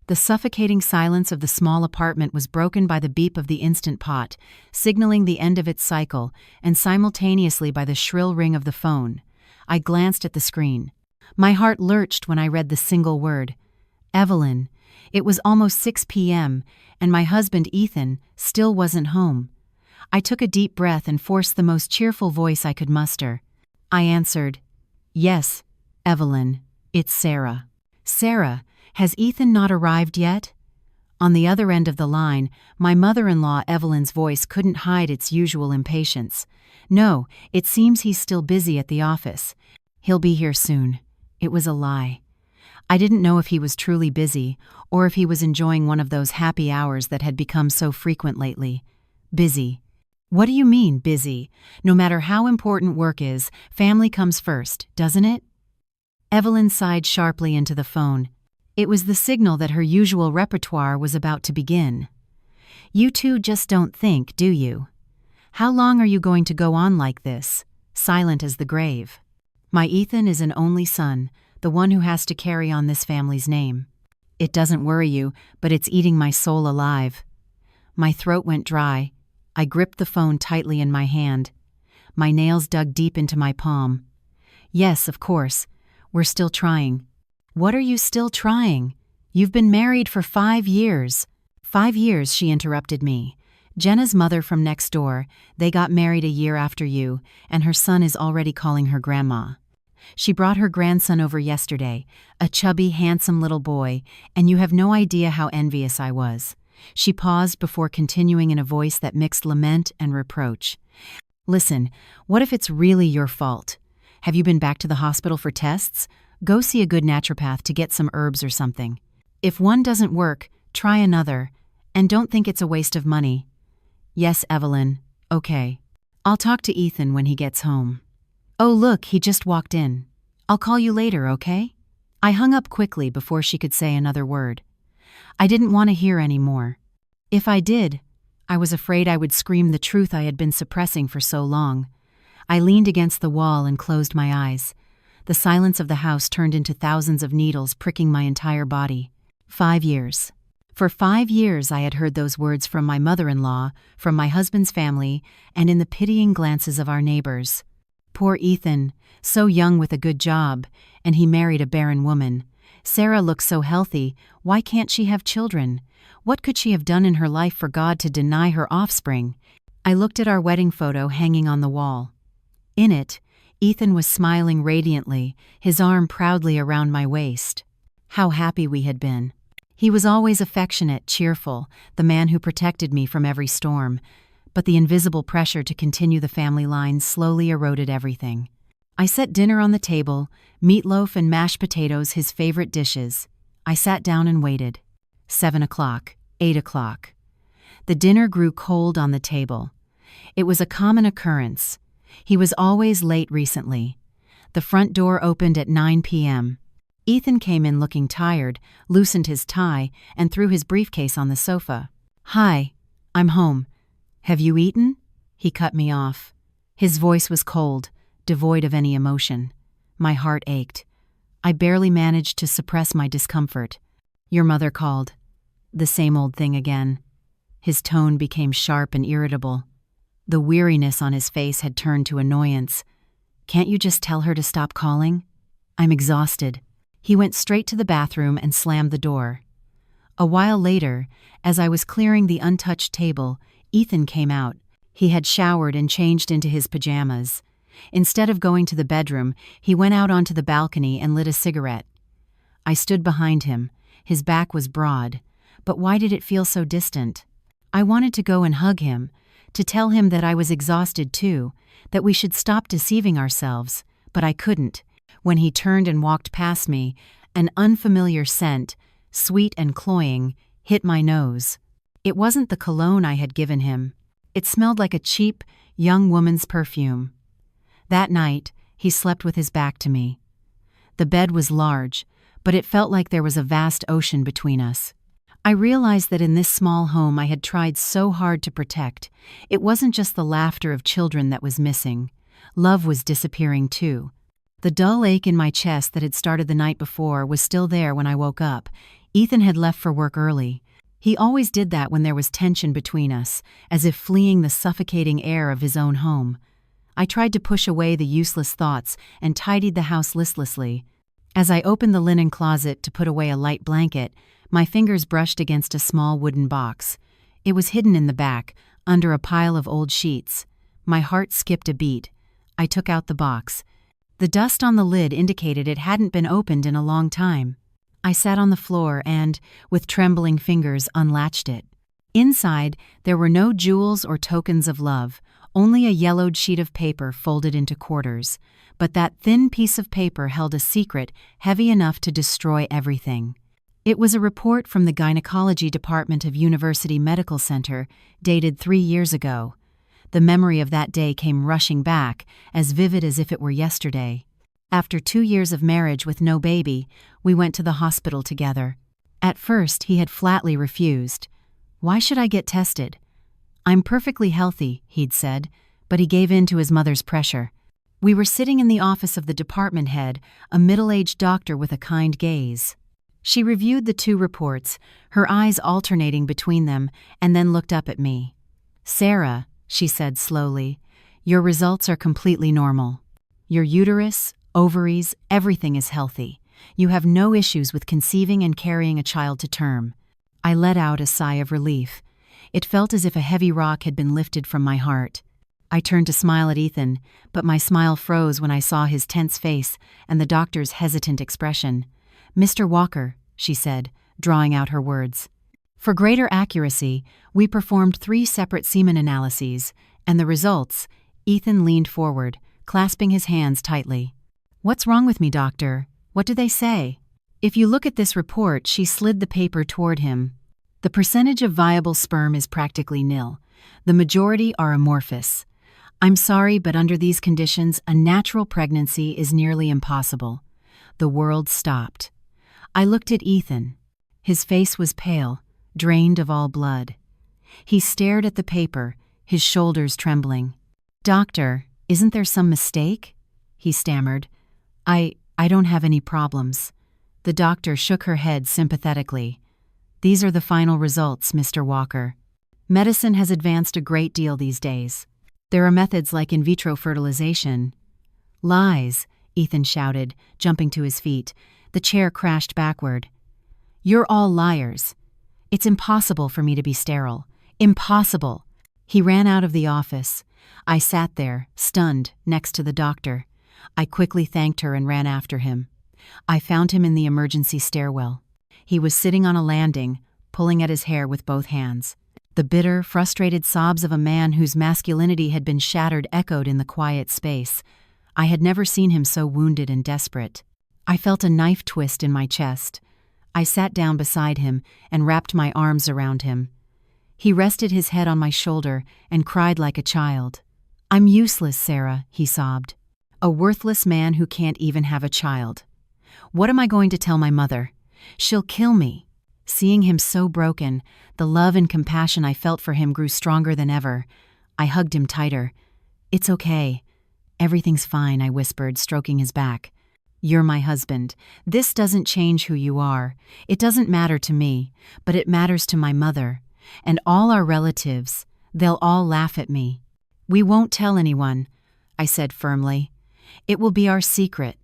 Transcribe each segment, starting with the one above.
The suffocating silence of the small apartment was broken by the beep of the Instant Pot, signaling the end of its cycle, and simultaneously by the shrill ring of the phone. I glanced at the screen. My heart lurched when I read the single word, Evelyn. It was almost 6 p.m., and my husband, Ethan, still wasn't home. I took a deep breath and forced the most cheerful voice I could muster. I answered, "Yes, Evelyn, it's Sarah." "Sarah, has Ethan not arrived yet?" On the other end of the line, my mother-in-law Evelyn's voice couldn't hide its usual impatience. "No, it seems he's still busy at the office. He'll be here soon." It was a lie. I didn't know if he was truly busy, or if he was enjoying one of those happy hours that had become so frequent lately. Busy. What do you mean, busy? No matter how important work is, family comes first, doesn't it? Evelyn sighed sharply into the phone. It was the signal that her usual repertoire was about to begin. "You two just don't think, do you? How long are you going to go on like this, silent as the grave? My Ethan is an only son, the one who has to carry on this family's name. It doesn't worry you, but it's eating my soul alive." My throat went dry. I gripped the phone tightly in my hand. My nails dug deep into my palm. "Yes, of course. We're still trying." "What are you still trying? You've been married for 5 years." "5 years," she interrupted me. "Jenna's mother from next door, they got married a year after you, and her son is already calling her grandma. She brought her grandson over yesterday, a chubby, handsome little boy, and you have no idea how envious I was." She paused before continuing in a voice that mixed lament and reproach. "Listen, what if it's really your fault? Have you been back to the hospital for tests? Go see a good naturopath to get some herbs or something. If one doesn't work, try another, and don't think it's a waste of money." "Yes, Evelyn. Okay. I'll talk to Ethan when he gets home." "Oh, look, he just walked in. I'll call you later, okay?" I hung up quickly before she could say another word. I didn't want to hear any more. If I did, I was afraid I would scream the truth I had been suppressing for so long. I leaned against the wall and closed my eyes. The silence of the house turned into thousands of needles pricking my entire body. 5 years. For 5 years I had heard those words from my mother-in-law, from my husband's family, and in the pitying glances of our neighbors. Poor Ethan, so young with a good job, and he married a barren woman. Sarah looks so healthy, why can't she have children? What could she have done in her life for God to deny her offspring? I looked at our wedding photo hanging on the wall. In it, Ethan was smiling radiantly, his arm proudly around my waist. How happy we had been. He was always affectionate, cheerful, the man who protected me from every storm. But the invisible pressure to continue the family line slowly eroded everything. I set dinner on the table, meatloaf and mashed potatoes, his favorite dishes. I sat down and waited. 7 o'clock, 8 o'clock. The dinner grew cold on the table. It was a common occurrence. He was always late recently. The front door opened at 9 p.m. Ethan came in looking tired, loosened his tie, and threw his briefcase on the sofa. "Hi, I'm home. Have you eaten?" He cut me off. His voice was cold, devoid of any emotion. My heart ached. I barely managed to suppress my discomfort. "Your mother called." The same old thing again. His tone became sharp and irritable. The weariness on his face had turned to annoyance. "Can't you just tell her to stop calling? I'm exhausted." He went straight to the bathroom and slammed the door. A while later, as I was clearing the untouched table, Ethan came out. He had showered and changed into his pajamas. Instead of going to the bedroom, he went out onto the balcony and lit a cigarette. I stood behind him. His back was broad. But why did it feel so distant? I wanted to go and hug him, to tell him that I was exhausted too, that we should stop deceiving ourselves, but I couldn't. When he turned and walked past me, an unfamiliar scent, sweet and cloying, hit my nose. It wasn't the cologne I had given him. It smelled like a cheap, young woman's perfume. That night, he slept with his back to me. The bed was large, but it felt like there was a vast ocean between us. I realized that in this small home I had tried so hard to protect. It wasn't just the laughter of children that was missing. Love was disappearing too. The dull ache in my chest that had started the night before was still there when I woke up. Ethan had left for work early. He always did that when there was tension between us, as if fleeing the suffocating air of his own home. I tried to push away the useless thoughts and tidied the house listlessly. As I opened the linen closet to put away a light blanket, my fingers brushed against a small wooden box. It was hidden in the back, under a pile of old sheets. My heart skipped a beat. I took out the box. The dust on the lid indicated it hadn't been opened in a long time. I sat on the floor and, with trembling fingers, unlatched it. Inside, there were no jewels or tokens of love, only a yellowed sheet of paper folded into quarters. But that thin piece of paper held a secret heavy enough to destroy everything. It was a report from the gynecology department of University Medical Center, dated 3 years ago. The memory of that day came rushing back, as vivid as if it were yesterday. After 2 years of marriage with no baby, we went to the hospital together. At first, he had flatly refused. "Why should I get tested?" "I'm perfectly healthy," he'd said, but he gave in to his mother's pressure. We were sitting in the office of the department head, a middle-aged doctor with a kind gaze. She reviewed the 2 reports, her eyes alternating between them, and then looked up at me. "Sarah," she said slowly, "your results are completely normal. Your uterus, ovaries, everything is healthy. You have no issues with conceiving and carrying a child to term." I let out a sigh of relief. It felt as if a heavy rock had been lifted from my heart. I turned to smile at Ethan, but my smile froze when I saw his tense face and the doctor's hesitant expression. "Mr. Walker," she said, drawing out her words. For greater accuracy, we performed 3 separate semen analyses, and the results. Ethan leaned forward, clasping his hands tightly. "What's wrong with me, doctor? What do they say?" "If you look at this report," she slid the paper toward him. "The percentage of viable sperm is practically nil. The majority are amorphous. I'm sorry, but under these conditions, a natural pregnancy is nearly impossible." The world stopped. I looked at Ethan. His face was pale, drained of all blood. He stared at the paper, his shoulders trembling. "Doctor, isn't there some mistake?" he stammered. I don't have any problems." The doctor shook her head sympathetically. "These are the final results, Mr. Walker. Medicine has advanced a great deal these days. There are methods like in vitro fertilization." "Lies," Ethan shouted, jumping to his feet. The chair crashed backward. "You're all liars. It's impossible for me to be sterile. Impossible." He ran out of the office. I sat there, stunned, next to the doctor. I quickly thanked her and ran after him. I found him in the emergency stairwell. He was sitting on a landing, pulling at his hair with both hands. The bitter, frustrated sobs of a man whose masculinity had been shattered echoed in the quiet space. I had never seen him so wounded and desperate. I felt a knife twist in my chest. I sat down beside him and wrapped my arms around him. He rested his head on my shoulder and cried like a child. "I'm useless, Sarah," he sobbed. "A worthless man who can't even have a child. What am I going to tell my mother? She'll kill me." Seeing him so broken, the love and compassion I felt for him grew stronger than ever. I hugged him tighter. "It's okay. Everything's fine," I whispered, stroking his back. "You're my husband. This doesn't change who you are. It doesn't matter to me, but it matters to my mother. And all our relatives, they'll all laugh at me." "We won't tell anyone," I said firmly. "It will be our secret.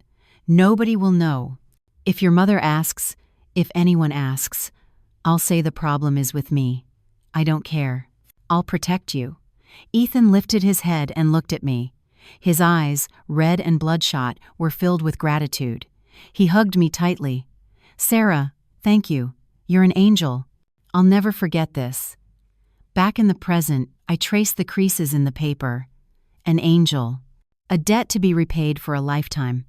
Nobody will know. If your mother asks, if anyone asks, I'll say the problem is with me. I don't care. I'll protect you." Ethan lifted his head and looked at me. His eyes, red and bloodshot, were filled with gratitude. He hugged me tightly. "Sarah, thank you. You're an angel. I'll never forget this." Back in the present, I traced the creases in the paper. An angel. A debt to be repaid for a lifetime.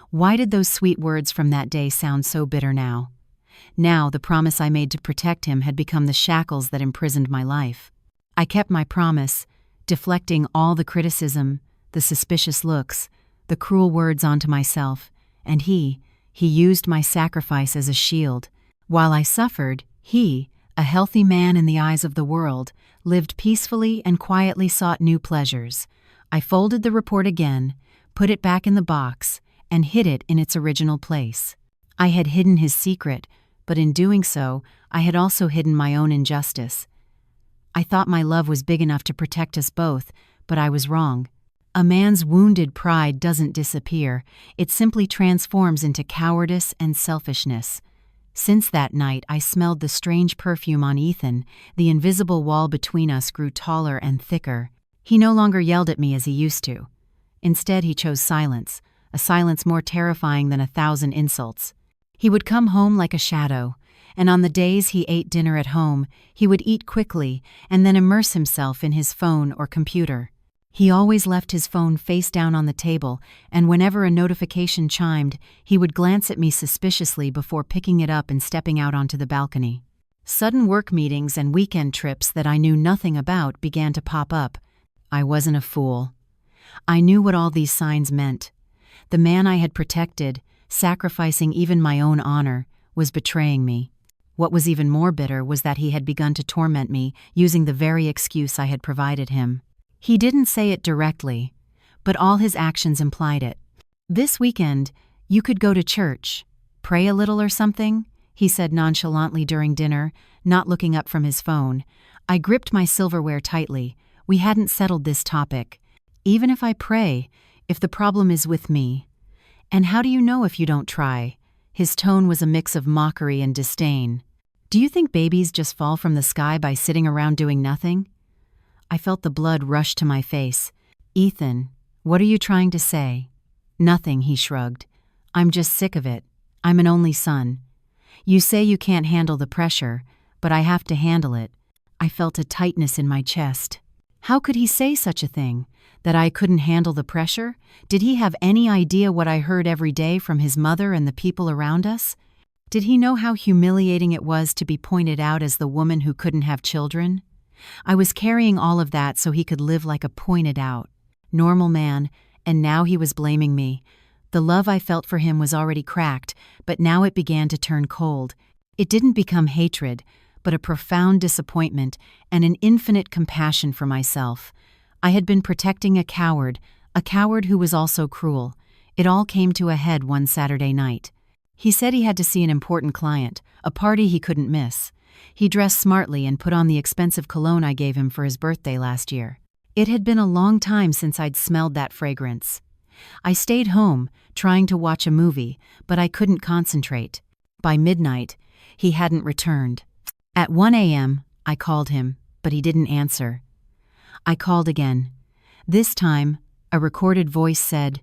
Why did those sweet words from that day sound so bitter now? Now, the promise I made to protect him had become the shackles that imprisoned my life. I kept my promise, deflecting all the criticism, the suspicious looks, the cruel words onto myself, and he used my sacrifice as a shield. While I suffered, he, a healthy man in the eyes of the world, lived peacefully and quietly sought new pleasures. I folded the report again, put it back in the box, and hid it in its original place. I had hidden his secret, but in doing so, I had also hidden my own injustice. I thought my love was big enough to protect us both, but I was wrong. A man's wounded pride doesn't disappear, it simply transforms into cowardice and selfishness. Since that night, I smelled the strange perfume on Ethan. The invisible wall between us grew taller and thicker. He no longer yelled at me as he used to. Instead, he chose silence, a silence more terrifying than 1,000 insults. He would come home like a shadow, and on the days he ate dinner at home, he would eat quickly and then immerse himself in his phone or computer. He always left his phone face down on the table, and whenever a notification chimed, he would glance at me suspiciously before picking it up and stepping out onto the balcony. Sudden work meetings and weekend trips that I knew nothing about began to pop up. I wasn't a fool. I knew what all these signs meant. The man I had protected, sacrificing even my own honor, was betraying me. What was even more bitter was that he had begun to torment me, using the very excuse I had provided him. He didn't say it directly, but all his actions implied it. "This weekend, you could go to church, pray a little or something," he said nonchalantly during dinner, not looking up from his phone. I gripped my silverware tightly. We hadn't settled this topic. "Even if I pray, if the problem is with me. And how do you know if you don't try?" His tone was a mix of mockery and disdain. "Do you think babies just fall from the sky by sitting around doing nothing?" I felt the blood rush to my face. "Ethan, what are you trying to say?" "Nothing," he shrugged. "I'm just sick of it. I'm an only son. You say you can't handle the pressure, but I have to handle it." I felt a tightness in my chest. How could he say such a thing? That I couldn't handle the pressure? Did he have any idea what I heard every day from his mother and the people around us? Did he know how humiliating it was to be pointed out as the woman who couldn't have children? I was carrying all of that so he could live like a pointed out, normal man, and now he was blaming me. The love I felt for him was already cracked, but now it began to turn cold. It didn't become hatred, but a profound disappointment and an infinite compassion for myself. I had been protecting a coward who was also cruel. It all came to a head one Saturday night. He said he had to see an important client, a party he couldn't miss. He dressed smartly and put on the expensive cologne I gave him for his birthday last year. It had been a long time since I'd smelled that fragrance. I stayed home, trying to watch a movie, but I couldn't concentrate. By midnight, he hadn't returned. At 1 a.m., I called him, but he didn't answer. I called again. This time, a recorded voice said,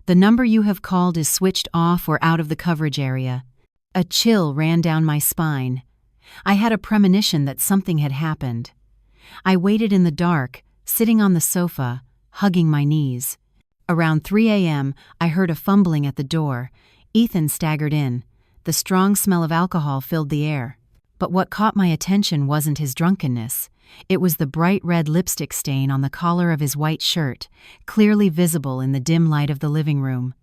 "The number you have called is switched off or out of the coverage area." A chill ran down my spine. I had a premonition that something had happened. I waited in the dark, sitting on the sofa, hugging my knees. Around 3 a.m., I heard a fumbling at the door. Ethan staggered in. The strong smell of alcohol filled the air. But what caught my attention wasn't his drunkenness. It was the bright red lipstick stain on the collar of his white shirt, clearly visible in the dim light of the living room.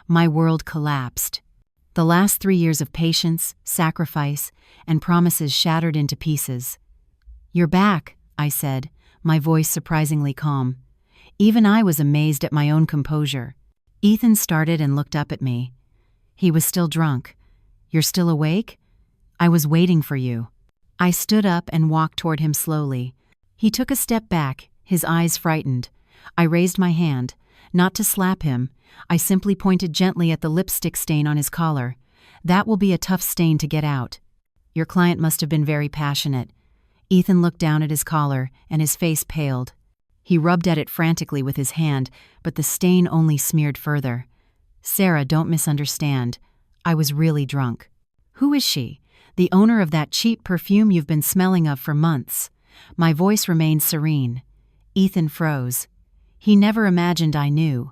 My world collapsed. The last 3 years of patience, sacrifice, and promises shattered into pieces. "You're back," I said, my voice surprisingly calm. Even I was amazed at my own composure. Ethan started and looked up at me. He was still drunk. "You're still awake? I was waiting for you." I stood up and walked toward him slowly. He took a step back, his eyes frightened. I raised my hand, not to slap him. I simply pointed gently at the lipstick stain on his collar. "That will be a tough stain to get out." "Your client must have been very passionate." Ethan looked down at his collar, and his face paled. He rubbed at it frantically with his hand, but the stain only smeared further. "Sarah, don't misunderstand. I was really drunk." "Who is she?" "The owner of that cheap perfume you've been smelling of for months." My voice remained serene. Ethan froze. He never imagined I knew.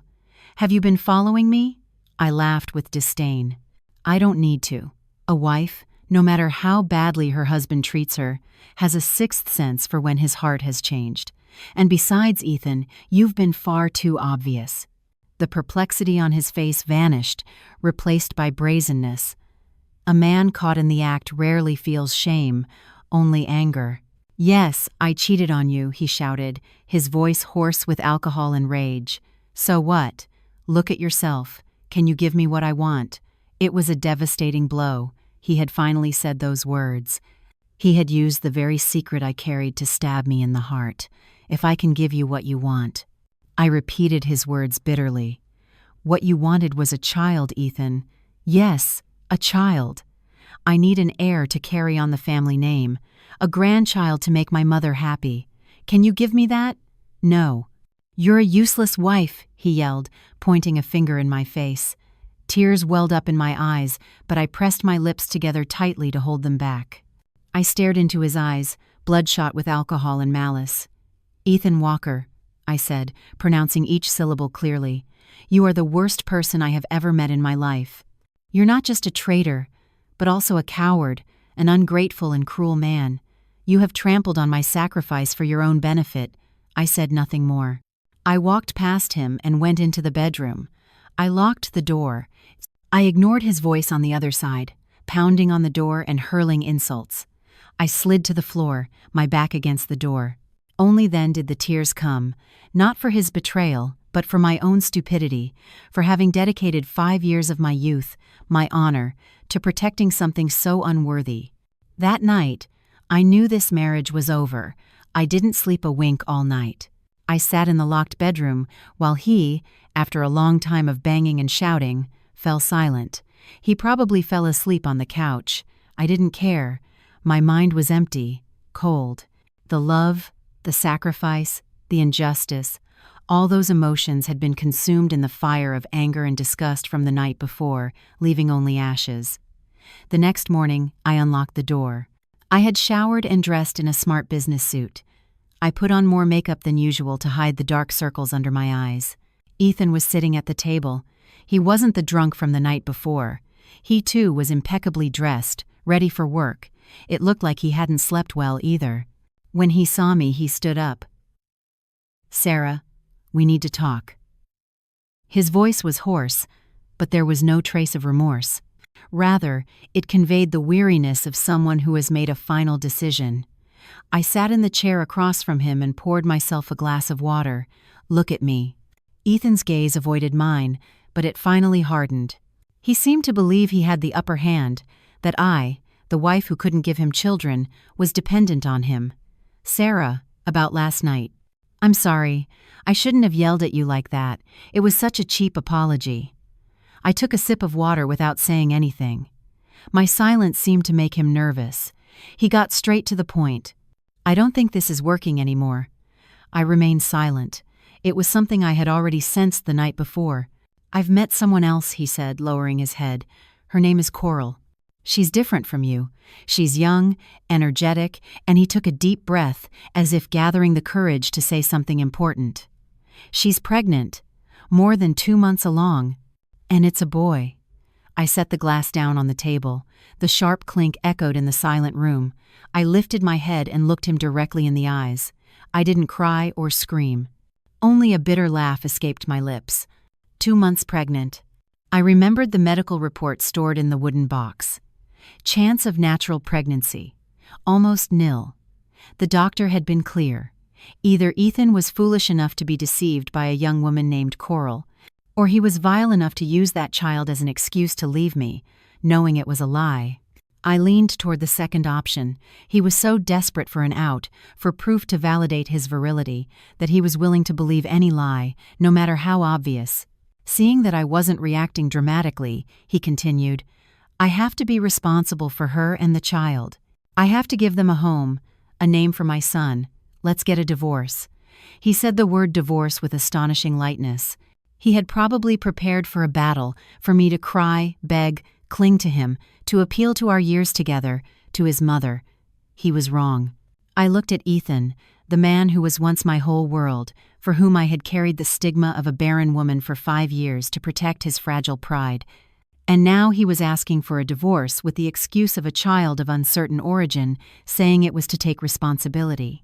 "Have you been following me?" I laughed with disdain. "I don't need to. A wife, no matter how badly her husband treats her, has a sixth sense for when his heart has changed. And besides, Ethan, you've been far too obvious." The perplexity on his face vanished, replaced by brazenness. A man caught in the act rarely feels shame, only anger. "Yes, I cheated on you," he shouted, his voice hoarse with alcohol and rage. "So what? Look at yourself. Can you give me what I want?" It was a devastating blow. he had finally said those words. He had used the very secret I carried to stab me in the heart. If I can give you what you want. I repeated his words bitterly. What you wanted was a child, Ethan. Yes, a child. I need an heir to carry on the family name, a grandchild to make my mother happy. Can you give me that? No. You're a useless wife, he yelled, pointing a finger in my face. Tears welled up in my eyes, but I pressed my lips together tightly to hold them back. I stared into his eyes, bloodshot with alcohol and malice. Ethan Walker, I said, pronouncing each syllable clearly. You are the worst person I have ever met in my life. You're not just a traitor, but also a coward, an ungrateful and cruel man. You have trampled on my sacrifice for your own benefit. I said nothing more. I walked past him and went into the bedroom. I locked the door. I ignored his voice on the other side, pounding on the door and hurling insults. I slid to the floor, my back against the door. Only then did the tears come, not for his betrayal, but for my own stupidity, for having dedicated 5 years of my youth, my honor, to protecting something so unworthy. That night, I knew this marriage was over. I didn't sleep a wink all night. I sat in the locked bedroom while he, after a long time of banging and shouting, fell silent. He probably fell asleep on the couch. I didn't care. My mind was empty, cold. The love, the sacrifice, the injustice, all those emotions had been consumed in the fire of anger and disgust from the night before, leaving only ashes. The next morning, I unlocked the door. I had showered and dressed in a smart business suit. I put on more makeup than usual to hide the dark circles under my eyes. Ethan was sitting at the table. He wasn't the drunk from the night before. He too was impeccably dressed, ready for work. It looked like he hadn't slept well either. When he saw me, he stood up. Sarah, we need to talk. His voice was hoarse, but there was no trace of remorse. Rather, it conveyed the weariness of someone who has made a final decision. I sat in the chair across from him and poured myself a glass of water. Look at me. Ethan's gaze avoided mine, but it finally hardened. He seemed to believe he had the upper hand, that I, the wife who couldn't give him children, was dependent on him. Sarah, about last night. I'm sorry. I shouldn't have yelled at you like that. It was such a cheap apology. I took a sip of water without saying anything. My silence seemed to make him nervous. He got straight to the point. I don't think this is working anymore. I remained silent. It was something I had already sensed the night before. I've met someone else, he said, lowering his head. Her name is Coral. She's different from you. She's young, energetic, and he took a deep breath, as if gathering the courage to say something important. She's pregnant, more than 2 months along, and it's a boy. I set the glass down on the table. The sharp clink echoed in the silent room. I lifted my head and looked him directly in the eyes. I didn't cry or scream. Only a bitter laugh escaped my lips. 2 months pregnant. I remembered the medical report stored in the wooden box. Chance of natural pregnancy. Almost nil. The doctor had been clear. Either Ethan was foolish enough to be deceived by a young woman named Coral, or he was vile enough to use that child as an excuse to leave me, knowing it was a lie. I leaned toward the second option. He was so desperate for an out, for proof to validate his virility, that he was willing to believe any lie, no matter how obvious. Seeing that I wasn't reacting dramatically, he continued, I have to be responsible for her and the child. I have to give them a home, a name for my son. Let's get a divorce. He said the word divorce with astonishing lightness. He had probably prepared for a battle, for me to cry, beg, cling to him, to appeal to our years together, to his mother. He was wrong. I looked at Ethan, the man who was once my whole world, for whom I had carried the stigma of a barren woman for 5 years to protect his fragile pride. And now he was asking for a divorce with the excuse of a child of uncertain origin, saying it was to take responsibility.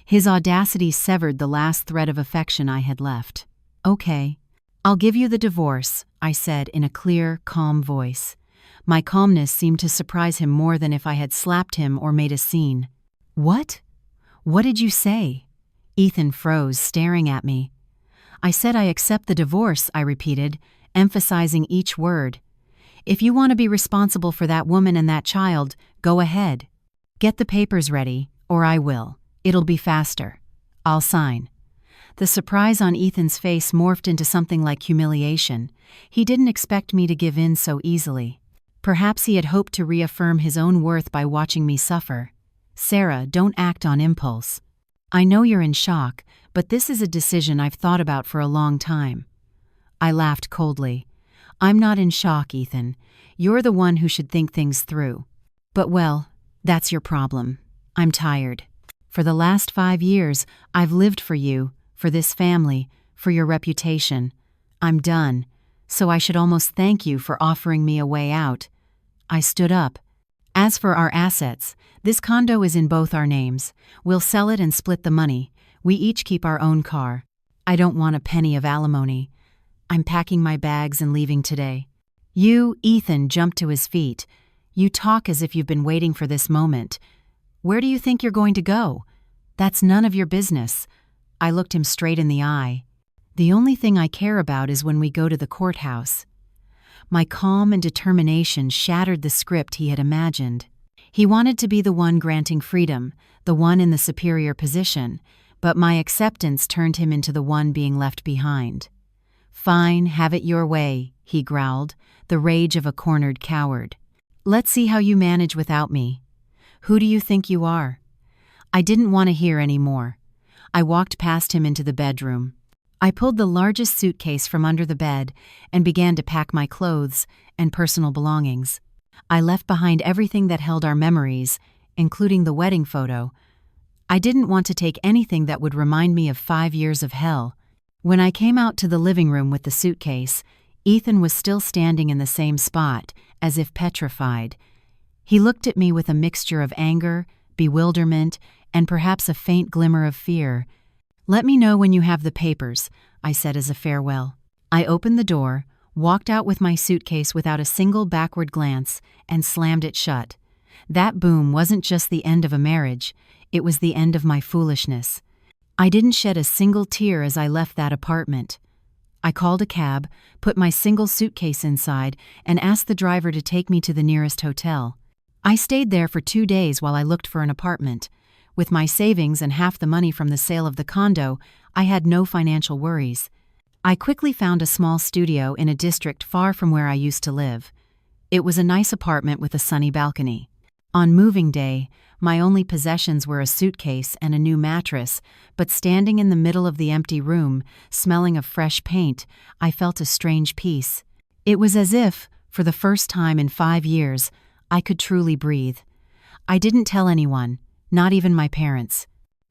His audacity severed the last thread of affection I had left. Okay, I'll give you the divorce, I said in a clear, calm voice. My calmness seemed to surprise him more than if I had slapped him or made a scene. What? What did you say? Ethan froze, staring at me. I said I accept the divorce, I repeated, emphasizing each word. If you want to be responsible for that woman and that child, go ahead. Get the papers ready, or I will. It'll be faster. I'll sign." The surprise on Ethan's face morphed into something like humiliation. He didn't expect me to give in so easily. Perhaps he had hoped to reaffirm his own worth by watching me suffer. "Sarah, don't act on impulse. I know you're in shock, but this is a decision I've thought about for a long time." I laughed coldly. "I'm not in shock, Ethan. You're the one who should think things through. But well, that's your problem. I'm tired. For the last 5 years, I've lived for you, for this family, for your reputation. I'm done, so I should almost thank you for offering me a way out." I stood up. "As for our assets, this condo is in both our names. We'll sell it and split the money. We each keep our own car. I don't want a penny of alimony. I'm packing my bags and leaving today." Ethan jumped to his feet. "You talk as if you've been waiting for this moment. Where do you think you're going to go? That's none of your business." I looked him straight in the eye. "The only thing I care about is when we go to the courthouse." My calm and determination shattered the script he had imagined. He wanted to be the one granting freedom, the one in the superior position, but my acceptance turned him into the one being left behind. "Fine, have it your way," he growled, the rage of a cornered coward. "Let's see how you manage without me. Who do you think you are?" I didn't want to hear any more. I walked past him into the bedroom. I pulled the largest suitcase from under the bed and began to pack my clothes and personal belongings. I left behind everything that held our memories, including the wedding photo. I didn't want to take anything that would remind me of 5 years of hell. When I came out to the living room with the suitcase, Ethan was still standing in the same spot, as if petrified. He looked at me with a mixture of anger, bewilderment, and perhaps a faint glimmer of fear. "Let me know when you have the papers," I said as a farewell. I opened the door, walked out with my suitcase without a single backward glance, and slammed it shut. That boom wasn't just the end of a marriage, it was the end of my foolishness. I didn't shed a single tear as I left that apartment. I called a cab, put my single suitcase inside, and asked the driver to take me to the nearest hotel. I stayed there for 2 days while I looked for an apartment. With my savings and half the money from the sale of the condo, I had no financial worries. I quickly found a small studio in a district far from where I used to live. It was a nice apartment with a sunny balcony. On moving day, my only possessions were a suitcase and a new mattress, but standing in the middle of the empty room, smelling of fresh paint, I felt a strange peace. It was as if, for the first time in 5 years, I could truly breathe. I didn't tell anyone, not even my parents.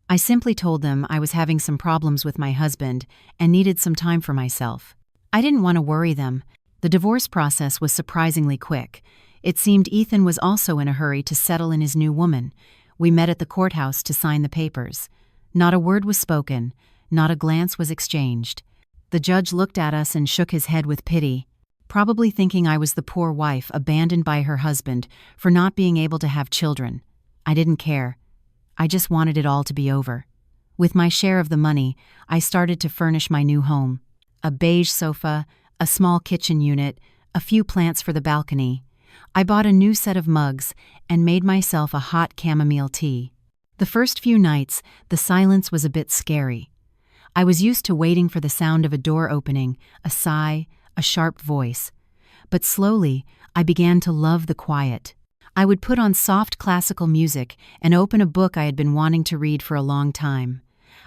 I simply told them I was having some problems with my husband and needed some time for myself. I didn't want to worry them. The divorce process was surprisingly quick. It seemed Ethan was also in a hurry to settle in his new woman. We met at the courthouse to sign the papers. Not a word was spoken, not a glance was exchanged. The judge looked at us and shook his head with pity, probably thinking I was the poor wife abandoned by her husband for not being able to have children. I didn't care. I just wanted it all to be over. With my share of the money, I started to furnish my new home. A beige sofa, a small kitchen unit, a few plants for the balcony. I bought a new set of mugs and made myself a hot chamomile tea. The first few nights, the silence was a bit scary. I was used to waiting for the sound of a door opening, a sigh, a sharp voice. But slowly, I began to love the quiet. I would put on soft classical music and open a book I had been wanting to read for a long time.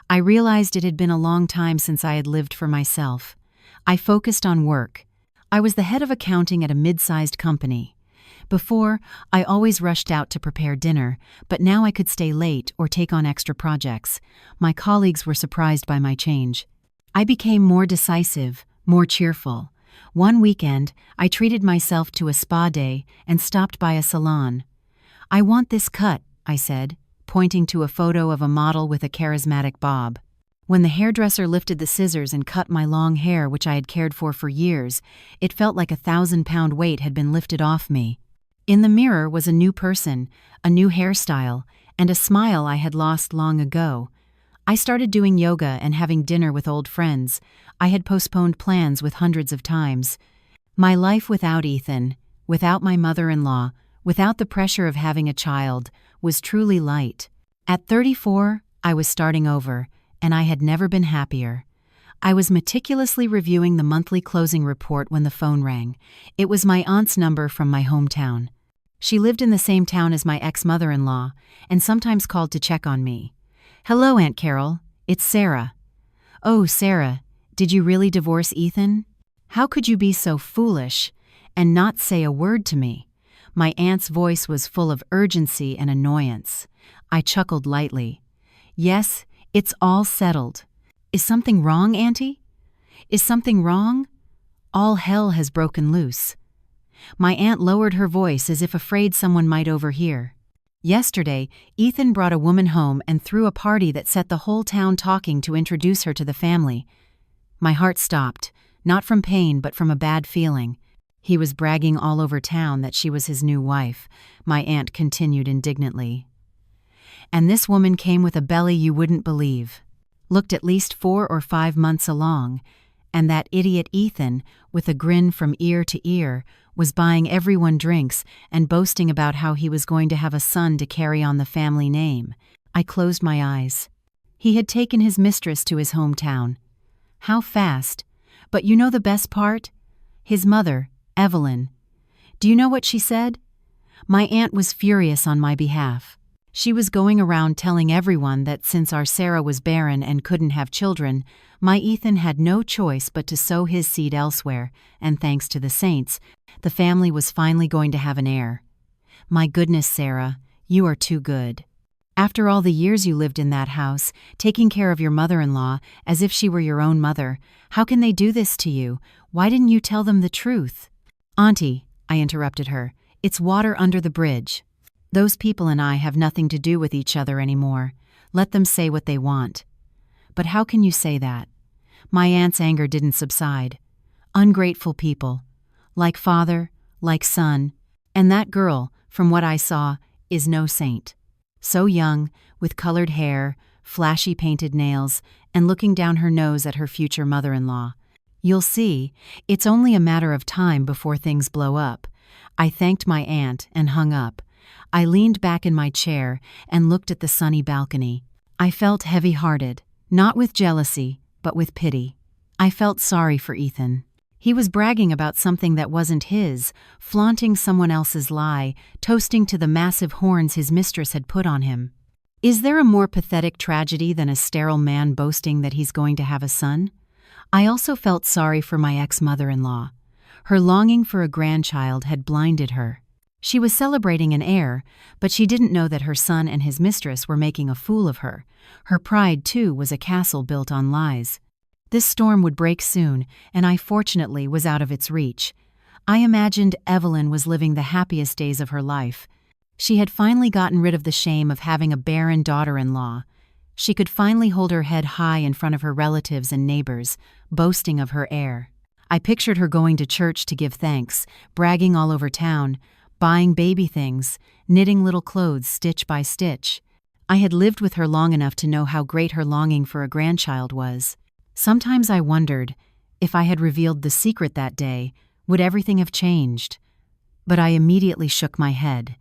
I realized it had been a long time since I had lived for myself. I focused on work. I was the head of accounting at a mid-sized company. Before, I always rushed out to prepare dinner, but now I could stay late or take on extra projects. My colleagues were surprised by my change. I became more decisive, more cheerful. One weekend, I treated myself to a spa day and stopped by a salon. "I want this cut," I said, pointing to a photo of a model with a charismatic bob. When the hairdresser lifted the scissors and cut my long hair, which I had cared for years, it felt like a 1,000-pound weight had been lifted off me. In the mirror was a new person, a new hairstyle, and a smile I had lost long ago. I started doing yoga and having dinner with old friends. I had postponed plans with hundreds of times. My life without Ethan without my mother-in-law, without the pressure of having a child, was truly light. At 34, I was starting over, and I had never been happier. I was meticulously reviewing the monthly closing report when the phone rang. It was my aunt's number from my hometown. She lived in the same town as my ex-mother-in-law, and sometimes called to check on me. "Hello, Aunt Carol. It's Sarah." "Oh, Sarah, did you really divorce Ethan? How could you be so foolish and not say a word to me?" My aunt's voice was full of urgency and annoyance. I chuckled lightly. "Yes, it's all settled. Is something wrong, Auntie? Is something wrong? All hell has broken loose." My aunt lowered her voice as if afraid someone might overhear. "Yesterday, Ethan brought a woman home and threw a party that set the whole town talking to introduce her to the family." My heart stopped, not from pain but from a bad feeling. "He was bragging all over town that she was his new wife," my aunt continued indignantly. "And this woman came with a belly you wouldn't believe. Looked at least 4 or 5 months along, and that idiot Ethan, with a grin from ear to ear, was buying everyone drinks and boasting about how he was going to have a son to carry on the family name." I closed my eyes. He had taken his mistress to his hometown. How fast! But you know the best part? His mother, Evelyn. Do you know what she said? My aunt was furious on my behalf. She was going around telling everyone that since our Sarah was barren and couldn't have children, my Ethan had no choice but to sow his seed elsewhere, and thanks to the saints, the family was finally going to have an heir. My goodness, Sarah, you are too good. After all the years you lived in that house, taking care of your mother-in-law as if she were your own mother, how can they do this to you? Why didn't you tell them the truth?" "Auntie," I interrupted her, "it's water under the bridge. Those people and I have nothing to do with each other anymore. Let them say what they want." "But how can you say that?" My aunt's anger didn't subside. "Ungrateful people. Like father, like son. And that girl, from what I saw, is no saint. So young, with colored hair, flashy painted nails, and looking down her nose at her future mother-in-law. You'll see, it's only a matter of time before things blow up." I thanked my aunt and hung up. I leaned back in my chair and looked at the sunny balcony. I felt heavy-hearted, not with jealousy, but with pity. I felt sorry for Ethan. He was bragging about something that wasn't his, flaunting someone else's lie, toasting to the massive horns his mistress had put on him. Is there a more pathetic tragedy than a sterile man boasting that he's going to have a son? I also felt sorry for my ex-mother-in-law. Her longing for a grandchild had blinded her. She was celebrating an heir, but she didn't know that her son and his mistress were making a fool of her. Her pride, too, was a castle built on lies. This storm would break soon, and I fortunately was out of its reach. I imagined Evelyn was living the happiest days of her life. She had finally gotten rid of the shame of having a barren daughter-in-law. She could finally hold her head high in front of her relatives and neighbors, boasting of her heir. I pictured her going to church to give thanks, bragging all over town, buying baby things, knitting little clothes stitch by stitch. I had lived with her long enough to know how great her longing for a grandchild was. Sometimes I wondered, if I had revealed the secret that day, would everything have changed? But I immediately shook my head.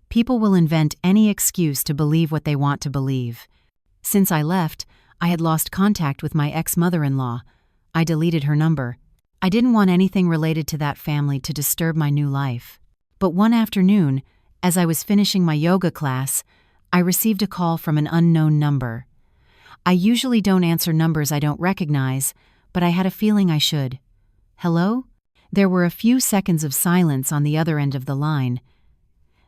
People will invent any excuse to believe what they want to believe. Since I left, I had lost contact with my ex-mother-in-law. I deleted her number. I didn't want anything related to that family to disturb my new life. But one afternoon, as I was finishing my yoga class, I received a call from an unknown number. I usually don't answer numbers I don't recognize, but I had a feeling I should. "Hello?" There were a few seconds of silence on the other end of the line.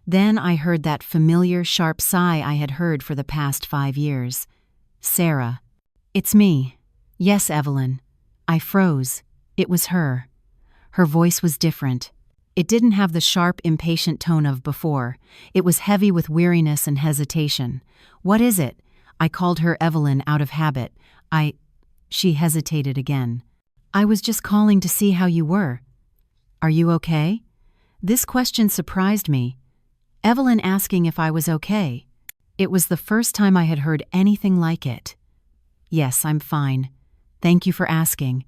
Then I heard that familiar, sharp sigh I had heard for the past 5 years. "Sarah." "It's me." "Yes, Evelyn." I froze. It was her. Her voice was different. It didn't have the sharp, impatient tone of before. It was heavy with weariness and hesitation. "What is it?" I called her Evelyn out of habit. She hesitated again. "I was just calling to see how you were." "Are you okay?" This question surprised me. Evelyn asking if I was okay. It was the first time I had heard anything like it. "Yes, I'm fine. Thank you for asking.